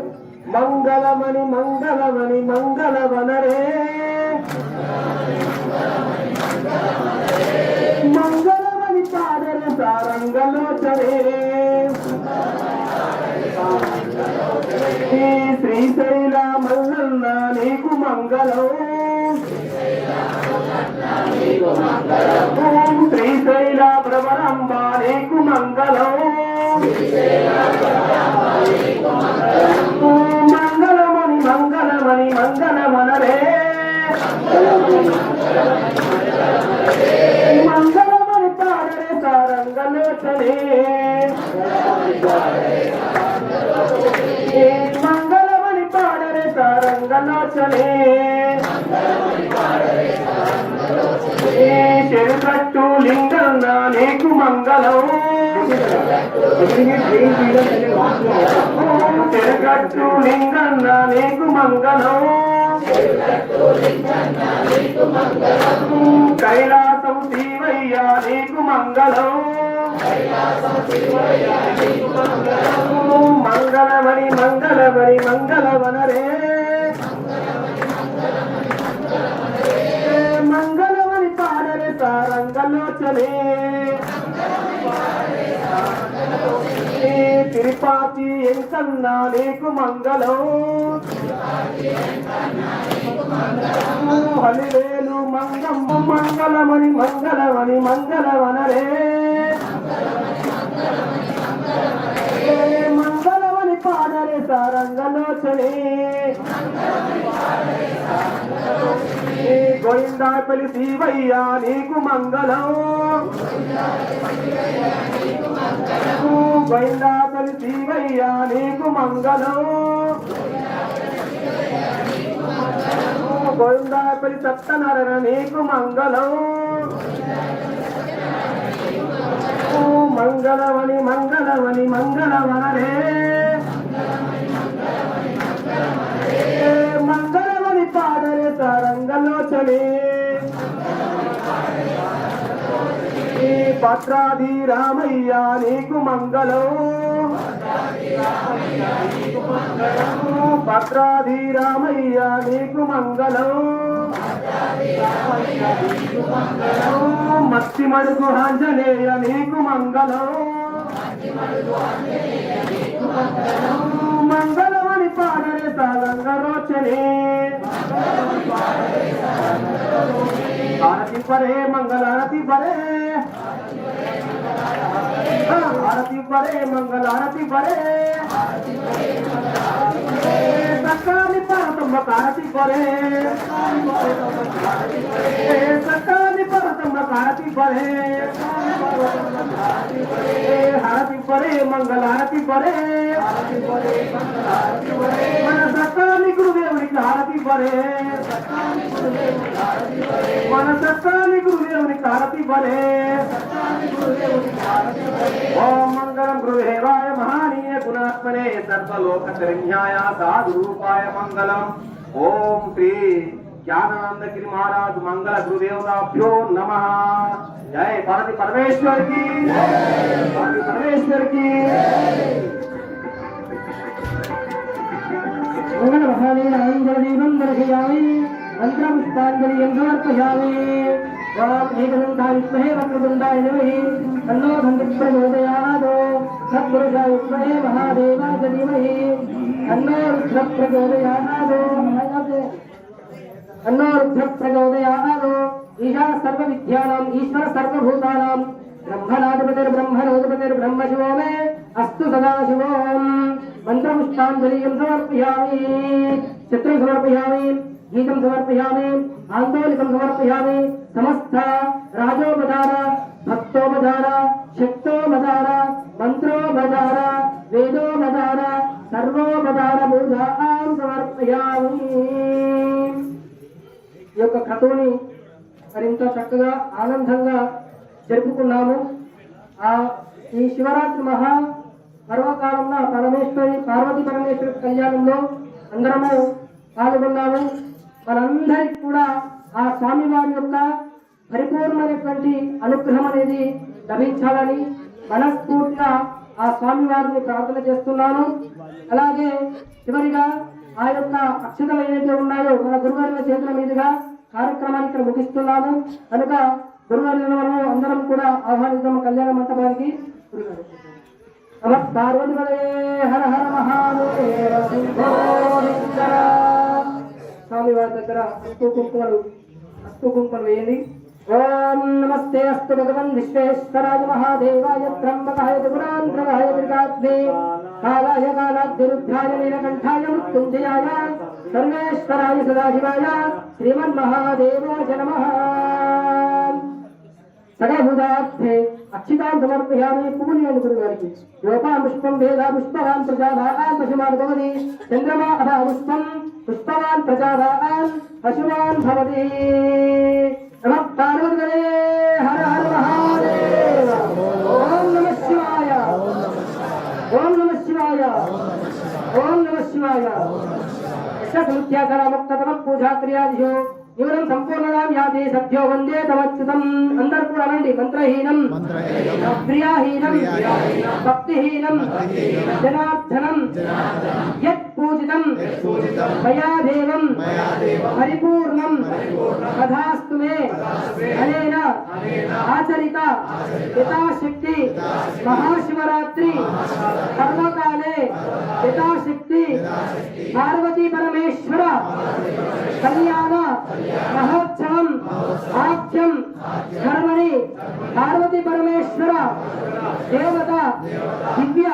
మంగళమణి మంగళమణి మంగళవనరే మంగళమణి పాదర సారంగలోచరే. శ్రీశైల మల్లన్న నీకు మంగళం. శ్రీశైల భ్రమరంబ నీకు మంగళం. మంగళమణి మంగళమణి మంగళమనరే మంగళమణి పాడరే సారంగలోచనే. మంగళమణి పాడరే సారంగలోచనే చెరుకట్టు లింగన్న నీకు మంగళం చెరుకట్టు లింగన్న నీకు మంగళం కైలాసం శివయ్య నీకు మంగళం మంగళమణి మంగళమణి మంగళవనరే మంగళమణి పాడరే సారంగలోచనే తిరుపతి ఎంకన్నా నీకు మంగళం హలివేలు మంగమ్మ మంగళమణి మంగళమణి మంగళవనరే మంగళమణి పాడరే సారంగలోచనే గోవిందాపల్లి శివయ్య నీకు మంగళం గోవిందాపల్లి శివయ్య నీకు మంగళం గోవిందాపల్లి సత్తనారాయణ నీకు మంగళం మంగళమణి మంగళమణి మంగళవనరే మంగళమణి పాడరే సారంగలోచనే భద్రాది రామయ్య నీకు మంగళం భద్రాది రామయ్య నీకు మంగళం మత్తి మడుగు ఆంజనేయ నీకు మంగళం మంగళమణి పాడరే సారంగలోచనే ఆరతి పరే మంగళారతి పరే ఆరతి పరే మంగళారతి పరే సకాలి పరతమ్మ కారతి పరే సకాలి పరతమ్మ కారతి పరే హారతి పరే మంగళారతి పరే మన సకాలి గురుదేవునికి హారతి పరే మన సకాలి గురుదేవునికి హారతి పరే ఓం మంగళం గురుదేవాయ మహానీయ గుణాత్మనే సర్వలోకశరణ్యాయ సాధు రూపాయ మంగళం ఓం శ్రీ జ్ఞానానంద గిరి మహారాజ్ మంగళ గురుదేవతాభ్యో నమః జై పార్వతి పరమేశ్వర్ కి పార్వతి పరమేశ్వర్ కి మంగళ మహానీయ ఆనందదీపం దర్శయామి మంత్రపుష్పాంజలిం సమర్పయామి ఓం ఏకదంతాయ విద్మహే వక్రతుండాయ ధీమహి తన్నో దంతి ప్రచోదయాత్ సత్పురుషాయ విద్మహే మహాదేవాయ ధీమహి తన్నో రుద్ర ప్రచోదయాత్ తన్నో రుద్ర ప్రచోదయాత్ ఈశా సర్వ విద్యానాం ఈశ్వర సర్వభూతానాం బ్రహ్మణోధిపతిర్బ్రహ్మ శివో మే అస్తు సదాశివోం మంత్రపుష్పాంజలిం సమర్పయామి చిత్రం సమర్పయామి గీతం సమర్పయామి ఆందోళికం సమర్పయామి సమస్త రాజోపచార భక్తోపచార శక్తోపచార మంత్రోపచార వేదోపచార సర్వోపచార పూజాం సమర్పయామి. ఈ యొక్క క్రతువుని మరింత చక్కగా ఆనందంగా జరుపుకున్నాము. ఈ శివరాత్రి మహా పర్వకాలంలో పార్వతీ పరమేశ్వరి కళ్యాణంలో అందరము పాల్గొన్నాము. మనందరికి కూడా ఆ స్వామివారి యొక్క పరిపూర్ణమైనటువంటి అనుగ్రహం అనేది లభించాలని మనస్ఫూర్తిగా ఆ స్వామివారిని ప్రార్థన చేస్తున్నాను. అలాగే చివరిగా ఆ యొక్క అక్షతలు ఏవైతే ఉన్నాయో మన గురువారి చేతుల మీదుగా కార్యక్రమాన్ని ఇక్కడ ముగిస్తున్నాము. కనుక గురువారి అందరం కూడా ఆహ్వానిద్దాం కళ్యాణ మంటపానికి. పార్వతి హర హర మహాదేవ స్వామివారి దగ్గర అస్తు కుంకుమలు వేయండి. ఓం నమస్తే అస్తు భగవన్ విశ్వేశ్వరాయ మహాదేవాయ త్రంబకాయ త్రిపురాంతకాయ త్రికాగ్నే కాలాయ కాలాద్యురుద్ధాయ నీలకంఠాయ మృత్యుంజయాయ సర్వేశ్వరాయ సదాశివాయ శ్రీమన్మహాదేవాయ నమః. సగభుజార్థే అక్షితాం సమర్పయామి పువ్వుని అనుకుని గారికి యోపా పుష్పం వేద పుష్పవాన్ ప్రజాభాన్ పశుమాన్ భవతి చంద్రమా అభా పుష్పం పుష్పవాన్ ప్రజాభాన్ పశుమాన్ భవతి నమః పార్వతీ హర హర మహాదేవ ఓం నమః శివాయ ఓం నమః శివాయ ఓం నమః శివాయ యశస్ముఖ్యాకరముక్తతమ పూజా క్రియాదిషు న్యూనం సంపూర్ణదాం యాతి సభ్యో వందే తమచ్యుతం అందరూ కూడా అనండి మంత్రహీనం ప్రియాహీనం భక్తిహీనం జనార్దనం యత్ పూజితం మయా దేవం పరిపూర్ణం తథాస్తు మే అనేన ఆచరిత యథాశక్తి మహాశివరాత్రి కర్మకాలే యథాశక్తి పార్వతీ పరమేశ్వర కళ్యాణ మహోత్సవం ఆఖ్యం ధర్మణి పార్వతీ పరమేశ్వర దేవత దివ్య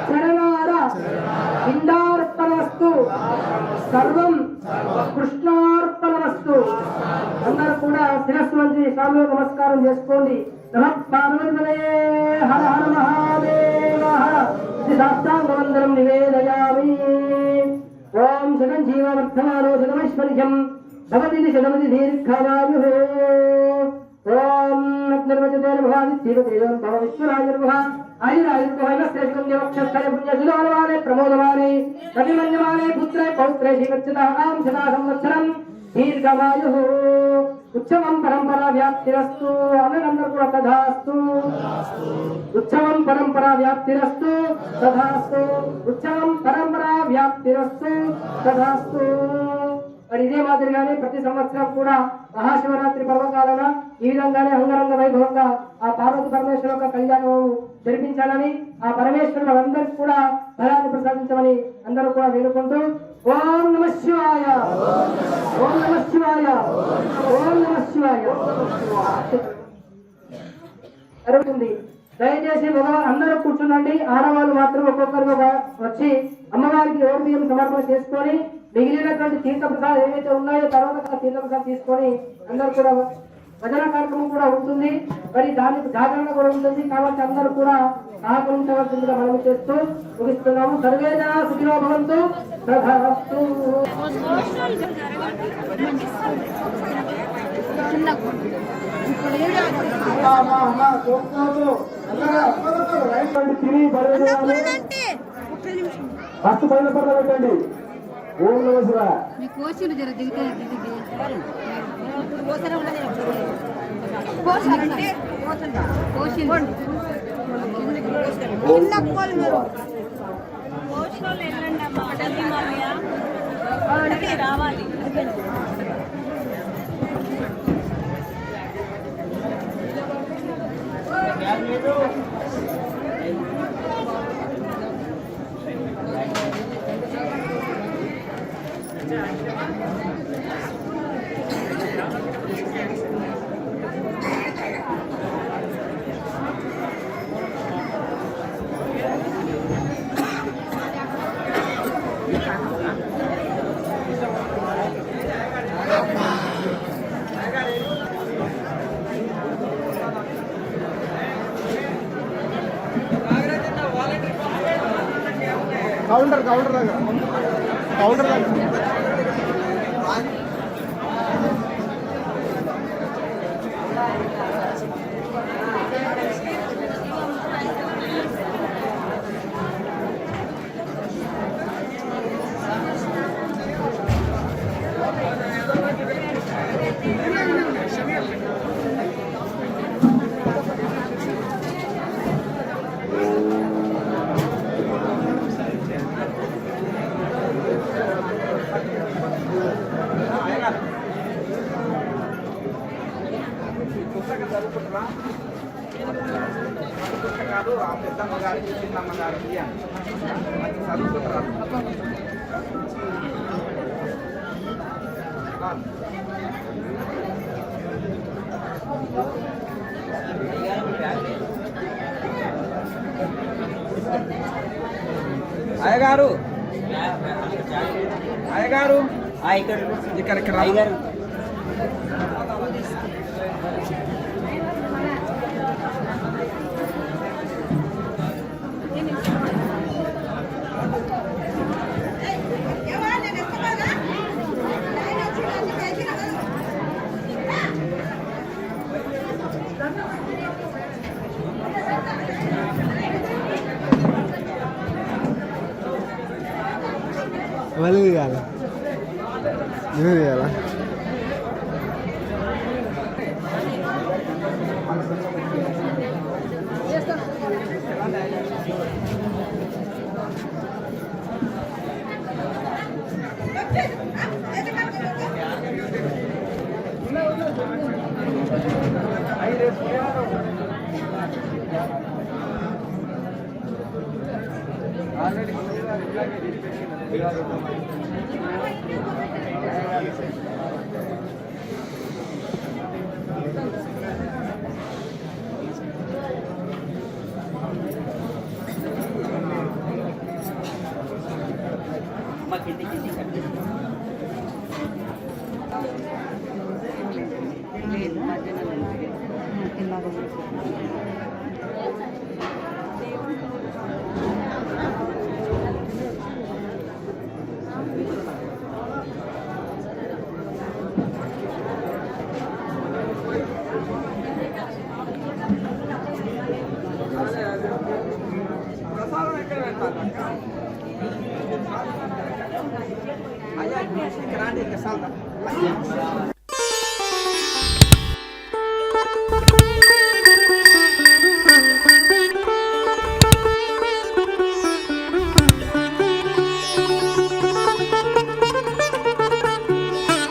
చరణార ఇందార్పణమస్తు సర్వం కృష్ణార్పణమస్తు అందరూ కూడా శిరస్సు వంచి స్వామికి నమస్కారం చేసుకోండి నమః పార్వతీ హర హర మహాదేవ ఇది సాష్టాంగవందనం నివేదయామి ఓం జగజ్జీవ వర్ధమానో జగమైశ్వర్యం భవతి శతమతి దీర్ఘాయు ఓం నిర్వచతేర్భవాదిత్యవతేజం భవ విశ్వరాజర్భవ ఆయురాయుర్భవైనశ్రేష్ఠంజవక్షస్థయ పుణ్యశిలోలవానే ప్రమోదమానే రవిమన్యమానే పుత్రే పౌత్రే శ్రీవత్సతాం శతా సంవత్సరం దీర్ఘమాయు ఉత్సవం పరంపరా వ్యాప్తిరస్తు అందరూ కూడా తథాస్తు ఉత్సవం పరంపరా వ్యాప్తిరస్తు తథాస్తు ఉత్సవం పరంపరా వ్యాప్తిరస్తు తథాస్తు మరి ఇదే మాదిరిగానే ప్రతి సంవత్సరం కూడా మహాశివరాత్రి పర్వకాలన ఈ విధంగానే అంగరంగ వైభవంగా ఆ పార్వతి పరమేశ్వర యొక్క కళ్యాణం జరిపించాలని ఆ పరమేశ్వరుడు అందరికీ కూడా ఫలాన్ని ప్రసాదించమని అందరూ కూడా వేడుకుంటూ ఓం నమః శివాయ ఓం నమః శివాయ ఓం నమః శివాయ జరుగుతుంది. దయచేసి అందరూ కూర్చుండండి. ఆడవాళ్ళు మాత్రం ఒక్కొక్కరుగా వచ్చి అమ్మవారికి ఓం బియ్యం సమర్పణ చేసుకొని మిగిలినటువంటి తీర్థప్రసాదం ఏవైతే ఉన్నాయో తర్వాత తీర్థప్రసాదం తీసుకొని అందరూ కూడా భజన కార్యక్రమం కూడా ఉంటుంది. మరి దానికి జాగరణ కూడా ఉంటుంది. కాబట్టి అందరూ కూడా సహకరించవలసిందిగా మనం చేస్తూ ముగిస్తున్నాము. సర్వేజన సుఖినో భవంతు. తథాస్తు. ఫస్ట్ పైన పట్ల పెట్టండి. ఓం నమ శివాయ. రావాలి. కౌంటర్ దగ్గర పుస్తకాలు ఆ పెద్దమ్మ గారికి చిన్నమ్మ గారికి చదువుకుంటారు. అయ్యగారు అయ్యగారు ఇక్కడికి అయ్యగారు మళ్ళీ తీయాలి నువ్వు తీయాలా ప్రసాదం ఎక్కడ పెడతారు అయ్యా రాండి